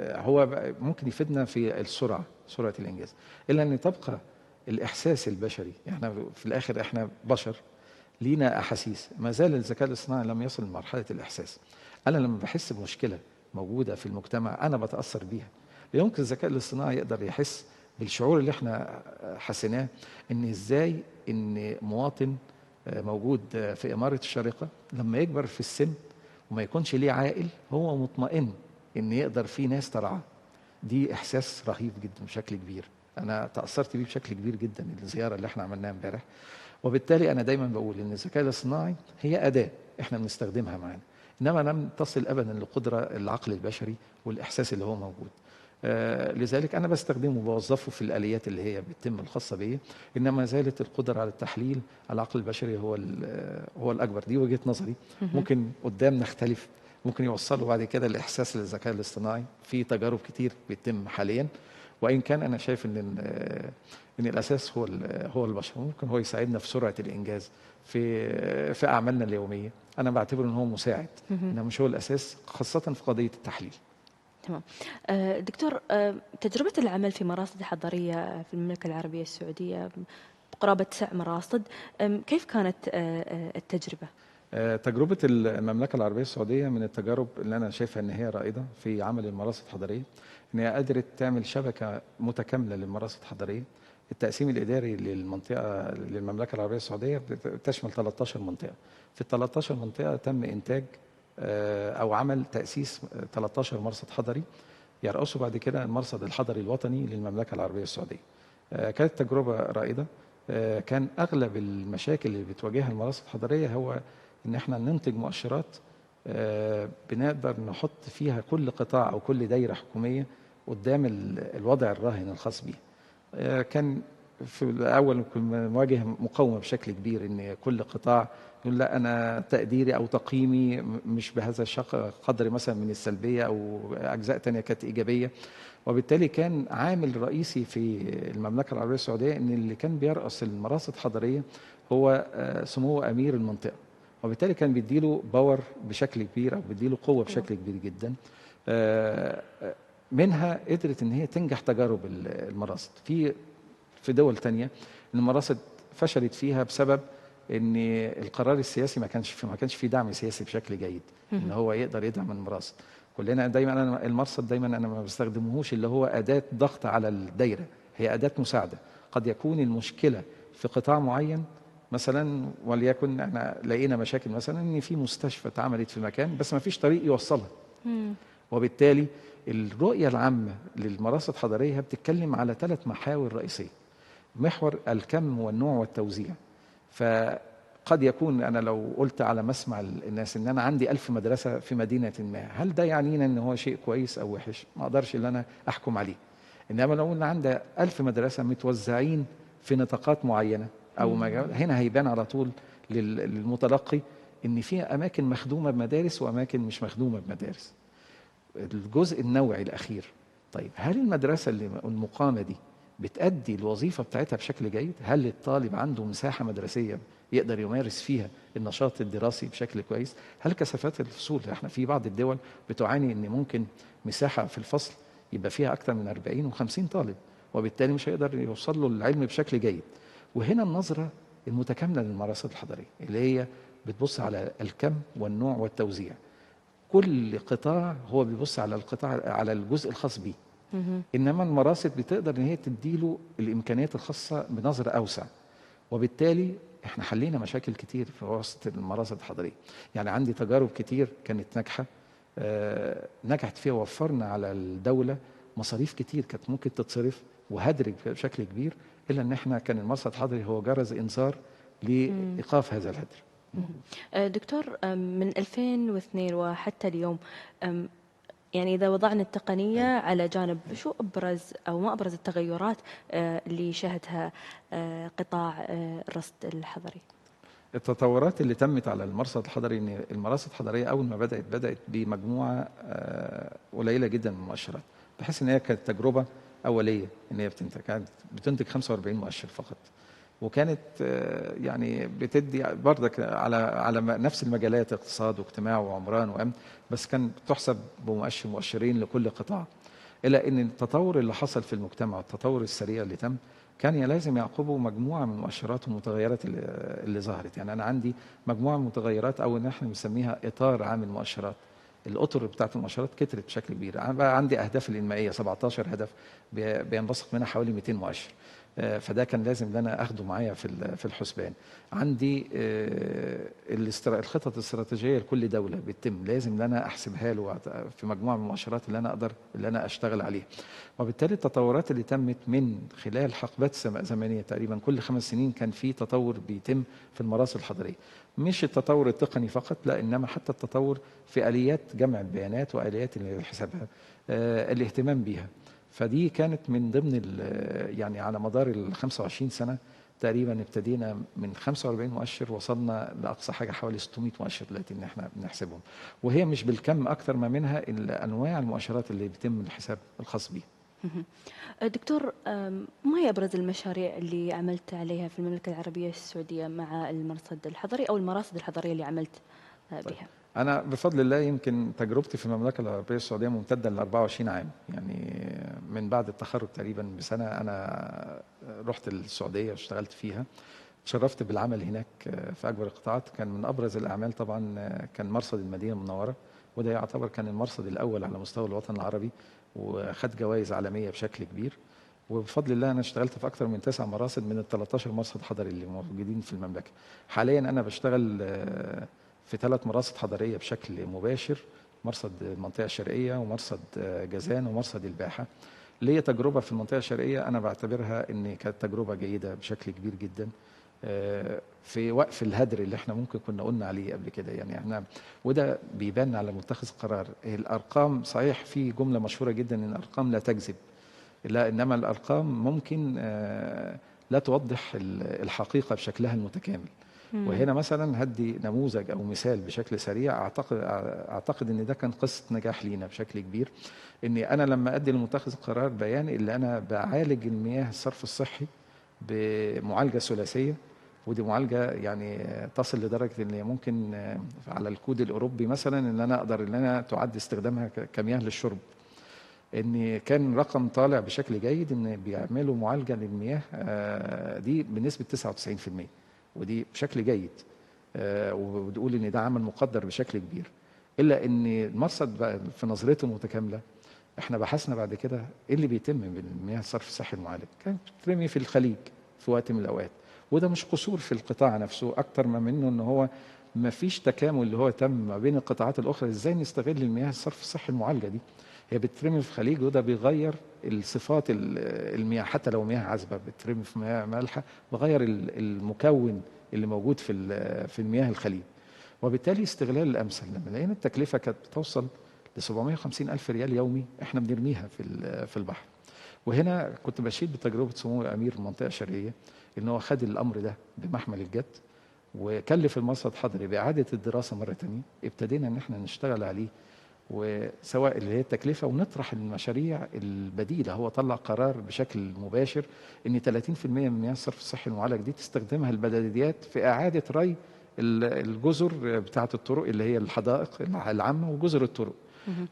هو ممكن يفيدنا في سرعه الانجاز، الا ان تبقى الاحساس البشري. احنا في الاخر احنا بشر لينا احاسيس، ما زال الذكاء الاصطناعي لم يصل لمرحله الاحساس. انا لما بحس بمشكله موجوده في المجتمع انا بتاثر بيها. يمكن الذكاء الاصطناعي يقدر يحس بالشعور اللي احنا حسيناه، ان ازاي ان مواطن موجود في إمارة الشارقة لما يكبر في السن وما يكونش ليه عائل هو مطمئن ان يقدر في ناس ترعاه. دي احساس رهيب جدا بشكل كبير، انا تاثرت بيه بشكل كبير جدا الزياره اللي احنا عملناها امبارح. وبالتالي انا دايما بقول ان الذكاء الاصطناعي هي اداه احنا بنستخدمها معانا، انما لم تصل ابدا لقدره العقل البشري والاحساس اللي هو موجود. لذلك انا بستخدمه وبوظفه في الاليات اللي هي بتتم الخاصه بيا، انما ما زالت القدره على التحليل العقل البشري هو الاكبر. دي وجهه نظري، ممكن قدام نختلف، ممكن يوصلوا بعد كده الاحساس للذكاء الاصطناعي في تجارب كتير بتتم حاليا. وان كان انا شايف ان الاساس هو البشر، ممكن هو يساعدنا في سرعه الانجاز في اعمالنا اليوميه. انا بعتبره ان هو مساعد، انما مش هو الاساس، خاصه في قضيه التحليل. تمام. دكتور، تجربة العمل في مراصد حضرية في المملكة العربية السعودية قرابة 9 مراصد، كيف كانت التجربة؟ تجربة المملكة العربية السعودية من التجارب اللي أنا شايفها إن هي رائدة في عمل المراصد الحضرية، إن هي قدرت تعمل شبكة متكاملة للمراصد الحضرية. التقسيم الإداري للمملكة العربية السعودية بتشمل 13 منطقة. في ال 13 منطقة تم إنتاج أو عمل تأسيس 13 مرصد حضري يرأسه بعد كده المرصد الحضري الوطني للمملكة العربية السعودية. كانت تجربة رائدة. كان أغلب المشاكل اللي بتواجهها المراصد الحضرية هو إن احنا ننتج مؤشرات بنقدر نحط فيها كل قطاع أو كل دايرة حكومية قدام الوضع الراهن الخاص بيها. كان في الأول كنا نواجه مقاومة بشكل كبير، إن كل قطاع يقول لا أنا تقديري أو تقييمي مش بهذا قدر مثلا من السلبية، أو أجزاء تانية كانت إيجابية. وبالتالي كان عامل رئيسي في المملكة العربية السعودية إن اللي كان بيرأس المراصد الحضرية هو سمو أمير المنطقة، وبالتالي كان بيديله باور بشكل كبير أو بيديله قوة بشكل كبير جدا. منها قدرت إن هي تنجح تجارب المراصد في دول تانية. المراصد فشلت فيها بسبب ان القرار السياسي ما كانش فيه دعم سياسي بشكل جيد ان هو يقدر يدعم المراصد. كلنا دايما المرصد دايما انا ما بستخدمهوش اللي هو اداه ضغط على الدايره، هي اداه مساعده. قد يكون المشكله في قطاع معين مثلا، وليكن احنا لقينا مشاكل مثلا ان في مستشفى اتعملت في مكان بس ما فيش طريق يوصلها، وبالتالي الرؤيه العامه للمراصد الحضريه بتتكلم على 3 محاور رئيسيه: محور الكم والنوع والتوزيع. فقد يكون أنا لو قلت على مسمع الناس إن أنا عندي 1000 مدرسة في مدينة ما، هل ده يعنينا إن هو شيء كويس أو وحش؟ ما أقدرش إن أنا أحكم عليه. إنما لو قلنا عندي 1000 مدرسة متوزعين في نطاقات معينة أو هنا هيبان على طول للمتلقي إن في أماكن مخدومة بمدارس وأماكن مش مخدومة بمدارس. الجزء النوعي الأخير، طيب هل المدرسة المقامة دي بتأدي الوظيفة بتاعتها بشكل جيد؟ هل الطالب عنده مساحة مدرسية يقدر يمارس فيها النشاط الدراسي بشكل كويس؟ هل كثافات الفصول، احنا في بعض الدول بتعاني ان ممكن مساحة في الفصل يبقى فيها اكثر من 40 و50 طالب، وبالتالي مش هيقدر يوصل له العلم بشكل جيد. وهنا النظرة المتكاملة للمراصد الحضرية اللي هي بتبص على الكم والنوع والتوزيع. كل قطاع هو بيبص على على الجزء الخاص بيه، انما المراصد بتقدر ان هي تديله الامكانيات الخاصه بنظره اوسع. وبالتالي احنا حلينا مشاكل كتير في وسط المراصد الحضريه. يعني عندي تجارب كتير كانت ناجحه، نجحت فيها، وفرنا على الدوله مصاريف كتير كانت ممكن تتصرف وهدرج بشكل كبير، الا ان احنا كان المرصد الحضري هو جرس انذار لايقاف هذا الهدر. دكتور، من 2002 وحتى اليوم، يعني إذا وضعنا التقنية على جانب، شو أبرز أو ما أبرز التغيرات اللي شهدها قطاع الرصد الحضري؟ التطورات اللي تمت على المرصد الحضري، ان المراصد الحضريه اول ما بدات بمجموعه قليله جدا من المؤشرات، بحيث ان هي كانت تجربه اوليه ان هي كانت بتنتج 45 مؤشر فقط، وكانت يعني بتدي بردك على نفس المجالات، اقتصاد واجتماع وعمران وامن، بس كان تحسب مؤشرين لكل قطاع. الى ان التطور اللي حصل في المجتمع والتطور السريع اللي تم كان لازم يعقبه مجموعه من المؤشرات والمتغيرات اللي ظهرت. يعني انا عندي مجموعه من المتغيرات، او ان احنا بنسميها اطار عام المؤشرات. الاطر بتاعت المؤشرات كترت بشكل كبير. انا بقى عندي اهداف الانمائيه 17 هدف بينبثق منها حوالي 200 مؤشر. فده كان لازم ان انا اخده معايا في الحسبان. عندي الخطط الاستراتيجيه لكل دوله بتتم، لازم ان انا احسبها له في مجموعه من المؤشرات اللي انا اقدر اللي انا اشتغل عليها. وبالتالي التطورات اللي تمت من خلال حقبات زمنيه، تقريبا كل 5 سنين كان في تطور بيتم في المراصد الحضريه. مش التطور التقني فقط، لا، انما حتى التطور في اليات جمع البيانات واليات حسابها، الاهتمام بيها. فدي كانت من ضمن يعني على مدار ال 25 سنه تقريبا ابتدينا من 45 مؤشر، وصلنا لاقصى حاجه حوالي 600 مؤشر دلوقتي ان احنا بنحسبهم. وهي مش بالكم، اكثر ما منها انواع المؤشرات اللي بيتم الحساب الخاص بيها. دكتور، ما هي أبرز المشاريع اللي عملت عليها في المملكة العربية السعودية مع المرصد الحضري أو المراصد الحضرية اللي عملت بها؟ أنا بفضل الله يمكن تجربتي في المملكة العربية السعودية ممتدة ل 24 عام، يعني من بعد التخرج تقريبا بسنة أنا رحت السعودية واشتغلت فيها. تشرفت بالعمل هناك في أكبر القطاعات. كان من أبرز الأعمال طبعا كان مرصد المدينة المنورة، وده يعتبر كان المرصد الأول على مستوى الوطن العربي، وخد جوائز عالمية بشكل كبير. وبفضل الله أنا اشتغلت في أكثر من 9 مراصد من ال 13 مرصد حضري اللي موجودين في المملكة. حاليا أنا بشتغل في 3 مراصد حضرية بشكل مباشر: مرصد المنطقة الشرقية، ومرصد جازان، ومرصد الباحة. ليا تجربة في المنطقة الشرقية أنا بعتبرها إن كانت تجربة جيدة بشكل كبير جدا في وقف الهدر اللي احنا ممكن كنا قلنا عليه قبل كده. يعني احنا وده بيبان على متخذ القرار. الأرقام صحيح في جملة مشهورة جدا إن الأرقام لا تكذب، لا، إنما الأرقام ممكن لا توضح الحقيقة بشكلها المتكامل. وهنا مثلا هدي نموذج او مثال بشكل سريع. اعتقد ان ده كان قصه نجاح لينا بشكل كبير. اني انا لما ادي لمتخذ القرار بيان اللي انا بعالج المياه الصرف الصحي بمعالجه ثلاثيه، ودي معالجه يعني تصل لدرجه ان هي ممكن على الكود الاوروبي مثلا ان انا اقدر ان انا تعد استخدامها كمياه للشرب. ان كان رقم طالع بشكل جيد ان بيعملوا معالجه للمياه دي بنسبه 99%، ودي بشكل جيد. وبتقول ان ده عمل مقدر بشكل كبير. الا ان المرصد بقى في نظرته المتكامله، احنا بحثنا بعد كده ايه اللي بيتم بالمياه الصرف الصحي المعالج. كانت بترمي في الخليج في وقت من الاوقات، وده مش قصور في القطاع نفسه، اكتر ما منه ان هو ما فيش تكامل اللي هو تم ما بين القطاعات الاخرى ازاي نستغل المياه الصرف الصحي المعالجه دي. هي بتترمي في الخليج، وده بيغير الصفات المياه. حتى لو مياه عذبه بتترمي في مياه مالحه، بغير المكون اللي موجود في المياه الخليج. وبالتالي استغلال الامثل لما لقينا التكلفه كانت بتوصل ل 750 الف ريال يومي احنا بنرميها في البحر. وهنا كنت بشيد بتجربه سمو امير المنطقه الشرقيه، ان هو خد الامر ده بمحمل الجد، وكلف المرصد الحضري باعاده الدراسه مره ثانيه. ابتدينا ان احنا نشتغل عليه، وسواء اللي هي التكلفة، ونطرح المشاريع البديلة. هو طلع قرار بشكل مباشر ان 30% من مياه الصرف الصحي المعالج دي تستخدمها البلديات في إعادة ري الجزر بتاعة الطرق اللي هي الحدائق العامة وجزر الطرق.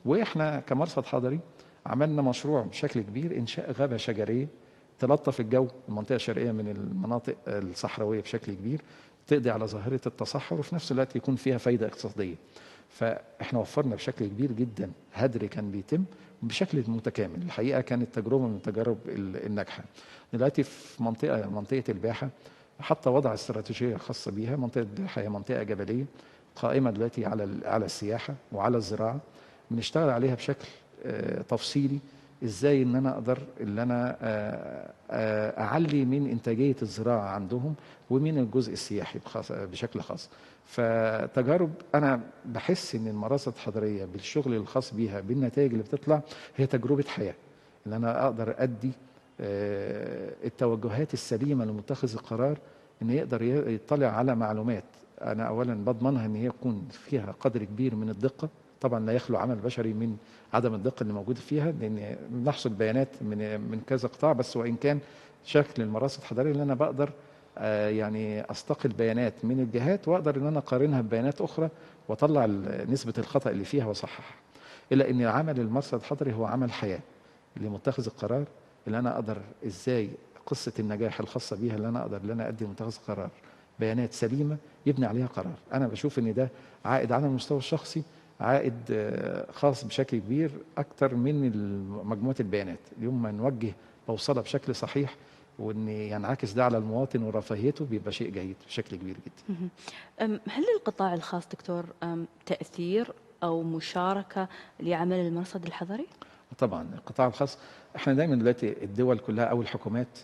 واحنا كمرصد حضري عملنا مشروع بشكل كبير انشاء غابة شجرية تلطف الجو المنطقة الشرقية من المناطق الصحراوية بشكل كبير، تقضي على ظاهرة التصحر، وفي نفس الوقت يكون فيها فايدة اقتصادية. فاحنا وفرنا بشكل كبير جدا هدر كان بيتم بشكل متكامل. الحقيقه كانت تجربه من التجارب الناجحه. دلوقتي في منطقه الباحه حتى وضع استراتيجيه خاصه بيها. منطقه الباحه هي منطقه جبليه قائمه دلوقتي على السياحه وعلى الزراعه. بنشتغل عليها بشكل تفصيلي، ازاي ان انا اقدر ان انا اعلي من انتاجيه الزراعه عندهم ومن الجزء السياحي بشكل خاص. فتجارب انا بحس ان المراصد الحضريه بالشغل الخاص بيها بالنتائج اللي بتطلع هي تجربه حياه، ان انا اقدر ادي التوجهات السليمه لمتخذ القرار ان يقدر يطلع على معلومات انا اولا بضمنها ان هي يكون فيها قدر كبير من الدقه. طبعا لا يخلو عمل بشري من عدم الدقه اللي موجود فيها، لان بنحصل بيانات من كذا قطاع. بس وان كان شكل المراصد الحضريه اللي انا بقدر يعني استقل بيانات من الجهات واقدر ان انا اقارنها ببيانات اخرى واطلع نسبه الخطا اللي فيها واصححها. الا ان عمل المرصد الحضري هو عمل حياه لمتخذ القرار، اللي انا اقدر ازاي قصه النجاح الخاصه بيها اللي انا اقدر ان انا ادي لمتخذ القرار بيانات سليمه يبني عليها قرار. انا بشوف ان ده عائد على المستوى الشخصي، عائد خاص بشكل كبير اكتر من مجموعه البيانات. اليوم ما نوجه بوصله بشكل صحيح وان ينعكس ده على المواطن ورفاهيته بيبقى شيء جيد بشكل كبير جدا. هل للقطاع الخاص دكتور تأثير أو مشاركة لعمل المرصد الحضري؟ طبعا القطاع الخاص، احنا دايما دلوقتي الدول كلها او الحكومات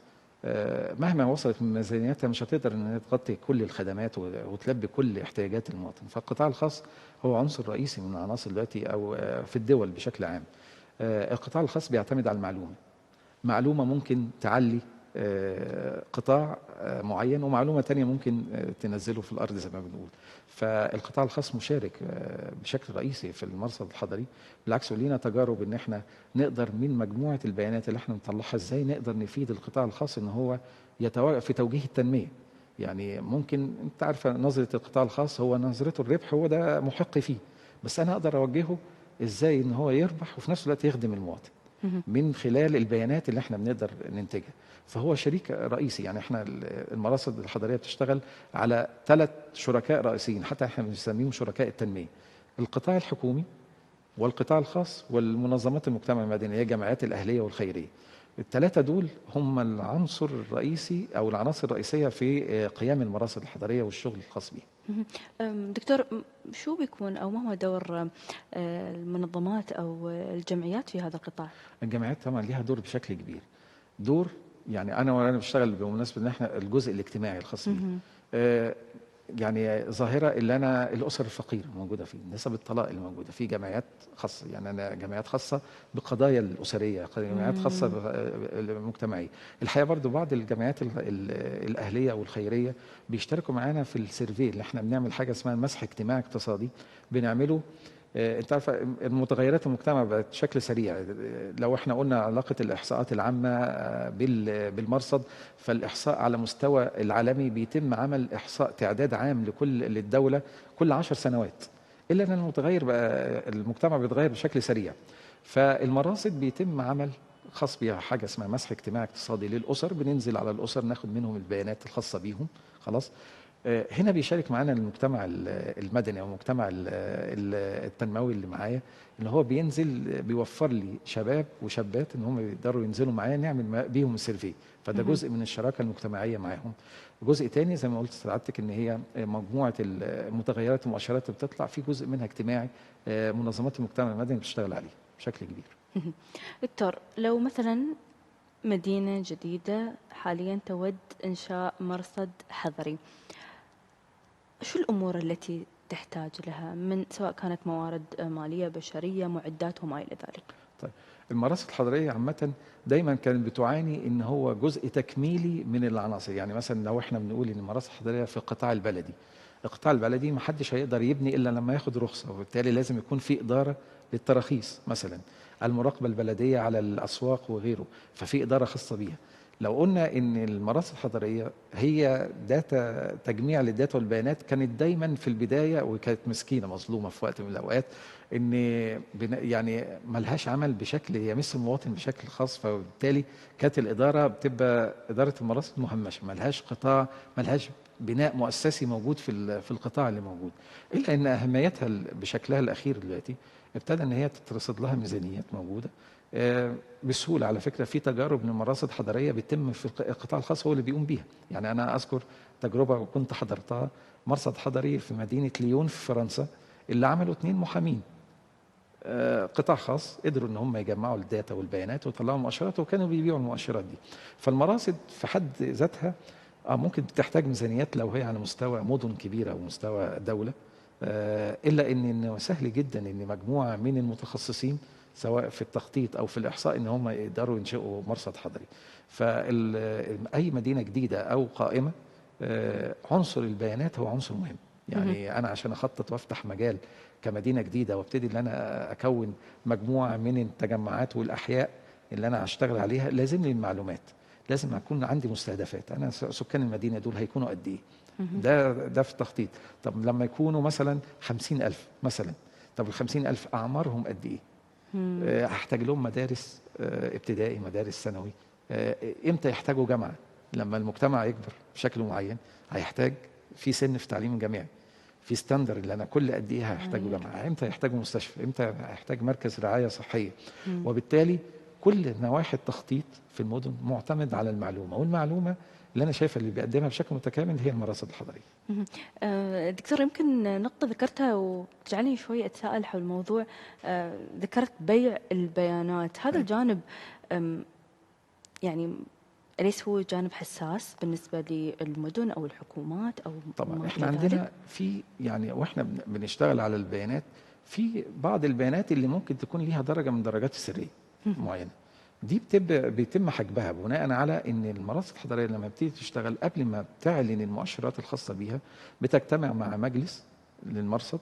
مهما وصلت من ميزانياتها مش هتقدر ان هي تغطي كل الخدمات وتلبي كل احتياجات المواطن، فالقطاع الخاص هو عنصر رئيسي من العناصر دلوقتي او في الدول بشكل عام. القطاع الخاص بيعتمد على المعلومه، معلومه ممكن تعلي قطاع معين، ومعلومه تانية ممكن تنزله في الارض زي ما بنقول. فالقطاع الخاص مشارك بشكل رئيسي في المرصد الحضري، بالعكس ولينا تجارب ان احنا نقدر من مجموعه البيانات اللي احنا نطلعها ازاي نقدر نفيد القطاع الخاص ان هو يتوقف في توجيه التنميه. يعني ممكن انت عارفه نظره القطاع الخاص هو نظرته الربح، هو ده محق فيه، بس انا اقدر اوجهه ازاي ان هو يربح وفي نفس الوقت يخدم المواطن من خلال البيانات اللي احنا بنقدر ننتجها. فهو شريك رئيسي، يعني احنا المراصد الحضريه بتشتغل على 3 شركاء رئيسيين، حتى احنا بنسميهم شركاء التنميه: القطاع الحكومي والقطاع الخاص والمنظمات المجتمع المدني، هي الجمعيات الاهليه والخيريه. ال3 دول هم العنصر الرئيسي او العناصر الرئيسيه في قيام المراصد الحضريه والشغل الخاص بيها. دكتور، شو بيكون أو ما هو دور المنظمات أو الجمعيات في هذا القطاع؟ الجمعيات طبعا ليها دور بشكل كبير، دور يعني وانا بشتغل بمناسبه ان احنا الجزء الاجتماعي الخاص بيه. يعني ظاهره اللي انا الاسر الفقيره موجوده فيه، نسب الطلاق اللي موجوده في جمعيات خاصه، يعني انا جمعيات خاصه بقضايا الاسريه، جمعيات خاصه المجتمعيه. الحقيقه برضو بعض الجمعيات الاهليه او الخيريه بيشتركوا معانا في السيرفي اللي احنا بنعمل حاجه اسمها مسح اجتماعي اقتصادي بنعمله. انت عارف المتغيرات المجتمع بقت بشكل سريع. لو احنا قلنا علاقه الاحصاءات العامه بالمرصد، فالاحصاء على مستوى العالمي بيتم عمل احصاء تعداد عام للدوله كل 10 سنوات، الا ان المتغير بقى المجتمع بيتغير بشكل سريع. فالمراصد بيتم عمل خاص بيها حاجه اسمها مسح اجتماعي اقتصادي للاسر، بننزل على الاسر ناخد منهم البيانات الخاصه بيهم. خلاص، هنا بيشارك معانا المجتمع المدني او المجتمع التنموي اللي معايا، اللي هو بينزل بيوفر لي شباب وشابات ان هم يقدروا ينزلوا معايا نعمل بيهم السيرفي، فده جزء من الشراكه المجتمعيه معاهم. جزء تاني زي ما قلت سعادتك ان هي مجموعه المتغيرات والمؤشرات اللي بتطلع في جزء منها اجتماعي، منظمات المجتمع المدني بتشتغل عليه بشكل كبير. دكتور، لو مثلا مدينة جديدة حاليا تود إنشاء مرصد حضري، شو الأمور التي تحتاج لها من سواء كانت موارد مالية بشرية معدات وما إلى ذلك؟ طيب، المراصد الحضريه عامه دايما كانت بتعاني ان هو جزء تكميلي من العناصر. يعني مثلا لو احنا بنقول ان المراصد الحضريه في القطاع البلدي، القطاع البلدي ما حدش هيقدر يبني الا لما ياخد رخصه، وبالتالي لازم يكون في اداره للتراخيص، مثلا المراقبه البلديه على الاسواق وغيره، ففي اداره خاصه بيها. لو قلنا ان المراصد الحضريه هي داتا تجميع للداتا والبيانات، كانت دايما في البدايه وكانت مسكينه مظلومه في وقت من الاوقات، ان يعني ملهاش عمل بشكل يمس المواطن بشكل خاص، فبالتالي كانت الاداره بتبقى اداره المراصد مهمشه، ملهاش قطاع، ملهاش بناء مؤسسي موجود في القطاع اللي موجود. الا ان اهميتها بشكلها الاخير دلوقتي ابتدى ان هي تترصد لها ميزانيات موجوده بسهوله. على فكره في تجارب من مراصد حضريه بتتم في القطاع الخاص هو اللي بيقوم بيها. يعني انا اذكر تجربه كنت حضرتها، مرصد حضري في مدينه ليون في فرنسا، اللي عملوا 2 محامين قطاع خاص قدروا ان هم يجمعوا الداتا والبيانات ويطلعوا مؤشرات، وكانوا بيبيعوا المؤشرات دي. فالمراصد في حد ذاتها ممكن تحتاج ميزانيات لو هي على مستوى مدن كبيره او مستوى دوله، الا انه سهل جدا ان مجموعه من المتخصصين سواء في التخطيط او في الاحصاء ان هم يقدروا ينشئوا مرصد حضري. فاي مدينه جديده او قائمه عنصر البيانات هو عنصر مهم. يعني انا عشان اخطط وافتح مجال كمدينه جديده وابتدي ان انا اكون مجموعه من التجمعات والاحياء اللي انا هشتغل عليها، لازم لي المعلومات، لازم اكون عندي مستهدفات، انا سكان المدينه دول هيكونوا قد ايه. ده في التخطيط. طب لما يكونوا مثلا 50,000 مثلا، طب ال 50,000 اعمارهم قد ايه؟ هحتاج لهم مدارس ابتدائي، مدارس ثانوي. امتى يحتاجوا جامعه؟ لما المجتمع يكبر بشكل معين هيحتاج في سن في تعليم جامعي، في ستاندر اللي انا كل قد ايه هيحتاجوا جامعه، امتى يحتاجوا مستشفى، امتى هيحتاج مركز رعايه صحيه. وبالتالي كل نواحي التخطيط في المدن معتمد على المعلومه، والمعلومه اللي انا شايفه اللي بيقدمها بشكل متكامل هي المراصد الحضريه. مهم. دكتور، يمكن نقطة ذكرتها وتجعلني شوي أتساءل حول الموضوع. ذكرت بيع البيانات، هذا الجانب يعني أليس هو جانب حساس بالنسبة للمدن أو الحكومات أو طبعا ما احنا إلى عندنا ذلك؟ في يعني واحنا بنشتغل على البيانات، في بعض البيانات اللي ممكن تكون ليها درجه من درجات السريه معينه، دي بيتم حجبها بناء على ان المراصد الحضريه لما بتيجي تشتغل قبل ما بتعلن المؤشرات الخاصه بيها بتجتمع مع مجلس للمرصد.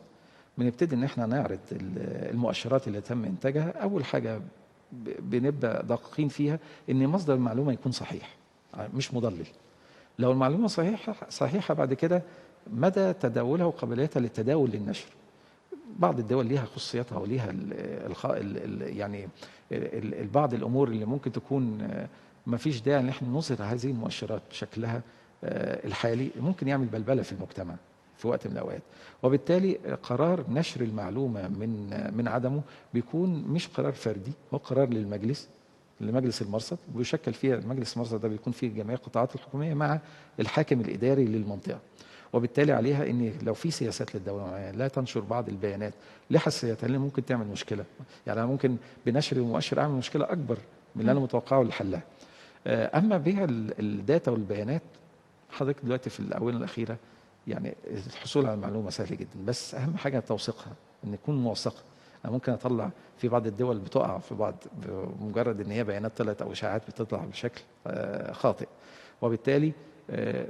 بنبتدي ان احنا نعرض المؤشرات اللي تم انتاجها. اول حاجه بنبدا دقيقين فيها ان مصدر المعلومه يكون صحيح مش مضلل. لو المعلومه صحيحه بعد كده مدى تداولها وقابليتها للتداول للنشر. بعض الدول ليها خصوصياتها وليها يعني بعض الامور اللي ممكن تكون ما فيش داعي ان احنا نظهر هذه المؤشرات بشكلها الحالي، ممكن يعمل بلبله في المجتمع في وقت من الاوقات. وبالتالي قرار نشر المعلومه من عدمه بيكون مش قرار فردي، هو قرار لمجلس المرصد، ويشكل فيها مجلس المرصد ده بيكون فيه جميع القطاعات الحكوميه مع الحاكم الاداري للمنطقه. وبالتالي عليها ان لو في سياسات للدوله معينه لا تنشر بعض البيانات لحساسيتها اللي ممكن تعمل مشكله. يعني انا ممكن بنشر المؤشر اعمل مشكله اكبر من اللي انا متوقعه لحلها. اما بيع الداتا والبيانات، حضرتك دلوقتي في الاونه الاخيره يعني الحصول على المعلومه سهل جدا، بس اهم حاجه توثيقها، ان تكون موثقه. انا ممكن اطلع في بعض الدول بتقع في بعض بمجرد ان هي بيانات طلعت او اشاعات بتطلع بشكل خاطئ. وبالتالي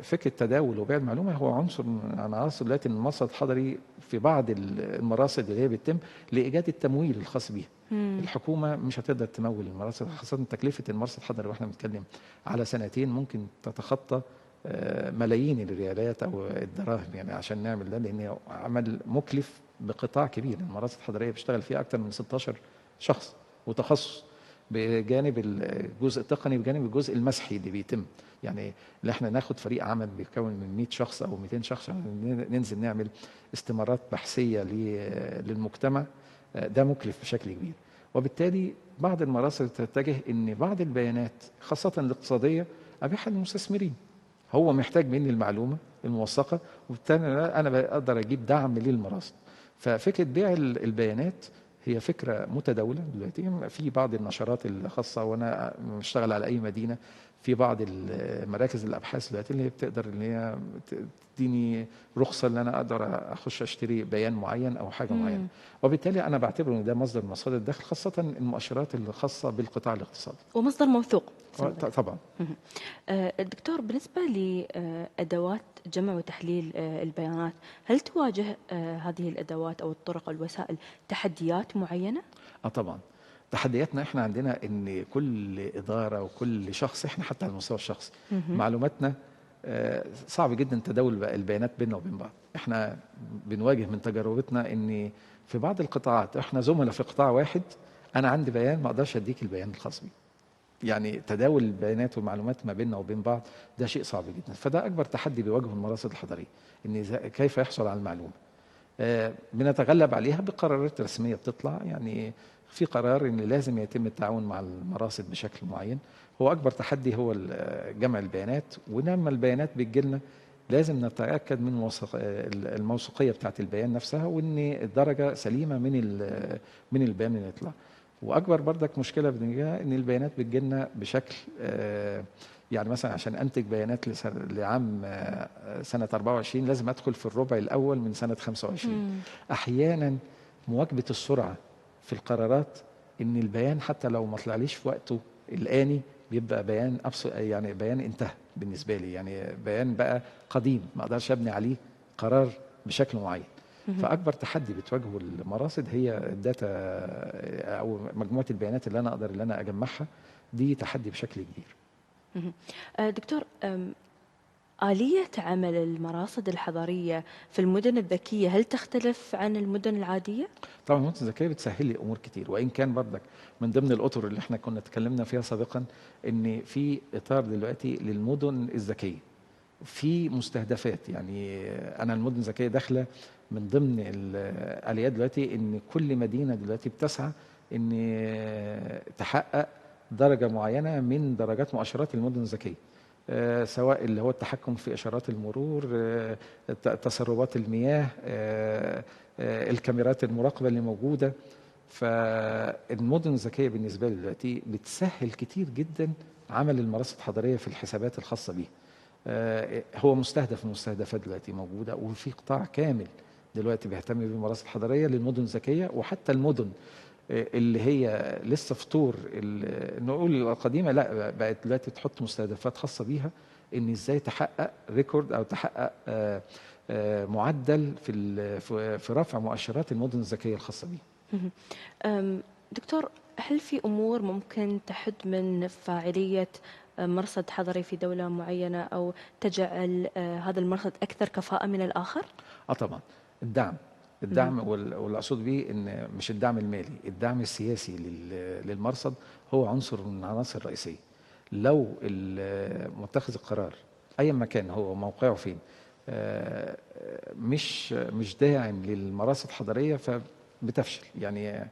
فكره تداول وبيع المعلومه هو عنصر من عناصر دلوقتي المرصد الحضري في بعض المراصد اللي هي بتتم لايجاد التمويل الخاص بيها. الحكومه مش هتقدر تمول المراصد، خاصه تكلفه المرصد الحضري واحنا بنتكلم على سنتين ممكن تتخطى ملايين الريالات او الدراهم، يعني عشان نعمل ده، لان عمل مكلف بقطاع كبير. المراصد الحضريه بيشتغل فيها اكثر من 16 شخص وتخصص، بجانب الجزء التقني بجانب الجزء المسحي اللي بيتم. يعني اللي احنا ناخد فريق عمل بيتكون من 100 شخص او 200 شخص ننزل نعمل استمارات بحثيه للمجتمع، ده مكلف بشكل كبير. وبالتالي بعض المراصد تتجه ان بعض البيانات خاصه الاقتصاديه ابيعها للمستثمرين. هو محتاج مني المعلومه الموثقه، وبالتالي انا بقدر اجيب دعم للمراصد. ففكره بيع البيانات هي فكره متداوله دلوقتي في بعض النشرات الخاصه، وانا بشتغل على اي مدينه في بعض مراكز الابحاث دلوقتي اللي هي بتقدر ان هي تديني رخصه ان انا اقدر اخش اشتري بيان معين او حاجه معينه. وبالتالي انا بعتبره ان ده مصدر من مصادر الدخل، خاصه المؤشرات الخاصه بالقطاع الاقتصادي ومصدر موثوق. طبعا. دكتور، بالنسبة لأدوات جمع وتحليل البيانات، هل تواجه هذه الأدوات أو الطرق أو الوسائل تحديات معينة؟ طبعا. تحدياتنا احنا عندنا ان كل اداره وكل شخص، احنا حتى على المستوى الشخصي معلوماتنا صعب جدا تداول البيانات بيننا وبين بعض. احنا بنواجه من تجربتنا ان في بعض القطاعات احنا زملاء في قطاع واحد، انا عندي بيان ما اقدرش اديك البيان الخاص بي. يعني تداول البيانات والمعلومات ما بيننا وبين بعض ده شيء صعب جدا. فده اكبر تحدي بيواجهه المراصد الحضريه، ان كيف يحصل على المعلومه. بنتغلب عليها بقرارات رسميه بتطلع. يعني في قرار ان لازم يتم التعاون مع المراصد بشكل معين. هو اكبر تحدي هو جمع البيانات، ولما البيانات بتجي لنا لازم نتاكد من الموثوقيه بتاعه البيان نفسها، وان الدرجه سليمه من البيان اللي يطلع. واكبر بردك مشكله بنواجهها ان البيانات بتجي لنا بشكل يعني مثلا عشان انتج بيانات لعام سنه 24 لازم ادخل في الربع الاول من سنه 25. احيانا مواكبه السرعه في القرارات، ان البيان حتى لو ما طلعليش في وقته الاني بيبقى بيان يعني بيان انتهى بالنسبه لي، يعني بيان بقى قديم ما اقدرش ابني عليه قرار بشكل معين. فاكبر تحدي بتواجهه المراصد هي الداتا او مجموعه البيانات اللي انا اجمعها. دي تحدي بشكل كبير. دكتور، آلية عمل المراصد الحضرية في المدن الذكية هل تختلف عن المدن العادية؟ طبعا المدن الذكية بتسهل لي أمور كتير، وإن كان برضك من ضمن الأطر اللي احنا كنا اتكلمنا فيها سابقا إن في إطار دلوقتي للمدن الذكية في مستهدفات. يعني أنا المدن الذكية داخلة من ضمن الآليات دلوقتي، إن كل مدينة دلوقتي بتسعى إن تحقق درجة معينة من درجات مؤشرات المدن الذكية، سواء اللي هو التحكم في إشارات المرور، تسربات المياه، الكاميرات المراقبة اللي موجودة. فالمدن الذكية بالنسبة لي دلوقتي بتسهل كتير جدا عمل المراصد الحضرية في الحسابات الخاصة بيه. هو مستهدف من المستهدفات دلوقتي موجودة، وفي قطاع كامل دلوقتي بيهتم بالمراصد الحضرية للمدن الذكية. وحتى المدن اللي هي لسه في طور نقول القديمة، لا بقت دلوقتي تحط مستهدفات خاصة بيها ان ازاي تحقق ريكورد او تحقق معدل في رفع مؤشرات المدن الذكية الخاصة بيها. دكتور، هل في أمور ممكن تحد من فاعلية مرصد حضري في دولة معينة أو تجعل هذا المرصد أكثر كفاءة من الآخر؟ طبعا الدعم واللي أقصد بيه إن مش الدعم المالي، الدعم السياسي للمرصد هو عنصر من العناصر الرئيسية. لو متخذ القرار أي مكان هو موقعه فين مش داعم للمراصد الحضرية فبتفشل. يعني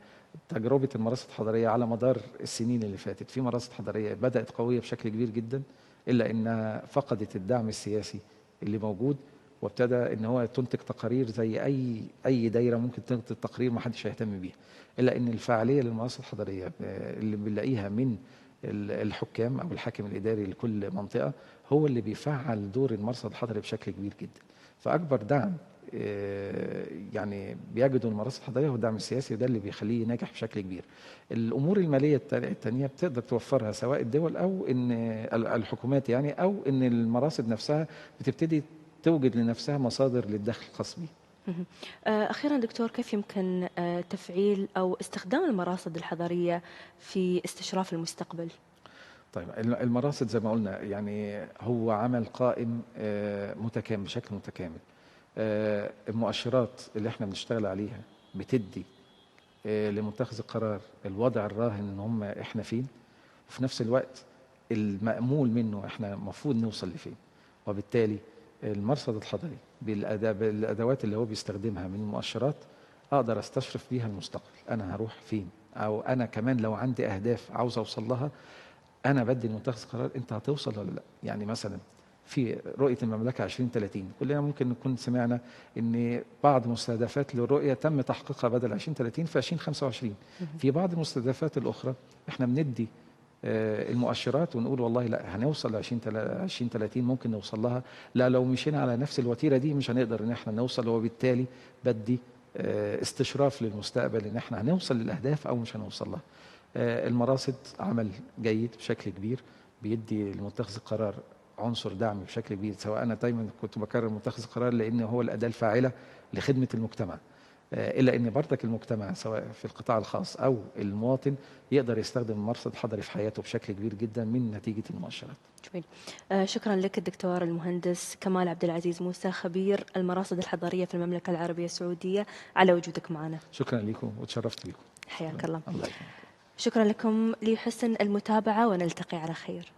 تجربة المراصد الحضرية على مدار السنين اللي فاتت، في مراصد حضرية بدأت قوية بشكل كبير جدا، إلا إنها فقدت الدعم السياسي اللي موجود، وابتدى ان هو تنتج تقارير زي اي دايره ممكن تنتج تقرير ما حدش هيهتم بيها. الا ان الفاعليه للمناصب الحضريه اللي بنلاقيها من الحكام او الحاكم الاداري لكل منطقه هو اللي بيفعل دور المرصد الحضري بشكل كبير جدا. فاكبر دعم يعني بيجده المراصد الحضريه هو الدعم السياسي، وده اللي بيخليه ناجح بشكل كبير. الامور الماليه الثانيه بتقدر توفرها سواء الدول او ان الحكومات، يعني او ان المراصد نفسها بتبتدي توجد لنفسها مصادر للدخل الخاص بها. أخيرا دكتور، كيف يمكن تفعيل أو استخدام المراصد الحضرية في استشراف المستقبل؟ طيب المراصد زي ما قلنا يعني هو عمل قائم متكامل بشكل متكامل. المؤشرات اللي احنا بنشتغل عليها بتدي لمتخذ القرار الوضع الراهن ان هم احنا فين، وفي نفس الوقت المأمول منه احنا المفروض نوصل لفين. وبالتالي المرصد الحضري بالادوات اللي هو بيستخدمها من المؤشرات اقدر استشرف بيها المستقبل، انا هروح فين، او انا كمان لو عندي اهداف عاوز اوصل لها انا بدي المتخذ قرار انت هتوصل ولا لا. يعني مثلا في رؤيه المملكه 2030 كلنا ممكن نكون سمعنا ان بعض مستهدفات للرؤيه تم تحقيقها بدل 2030 في 2025. في بعض المستهدفات الاخرى احنا بندي المؤشرات ونقول والله لا هنوصل ل 2030 ممكن نوصل لها، لا لو مشينا على نفس الوتيره دي مش هنقدر ان احنا نوصل. وبالتالي بدي استشراف للمستقبل ان احنا هنوصل للاهداف او مش هنوصل لها. المراصد عمل جيد بشكل كبير، بيدي لمتخذ القرار عنصر دعم بشكل كبير. سواء انا دايما كنت بكرر متخذ القرار لان هو الاداه الفاعله لخدمه المجتمع، الا ان برضك المجتمع سواء في القطاع الخاص او المواطن يقدر يستخدم المرصد الحضري في حياته بشكل كبير جدا من نتيجه المؤشرات. جميل. شكرا لك الدكتور المهندس كمال عبد العزيز موسى، خبير المراصد الحضريه في المملكه العربيه السعوديه، على وجودك معنا. شكرا لكم وتشرفت بكم. حياك الله. الله يكرمك. شكرا لكم لحسن المتابعه، ونلتقي على خير.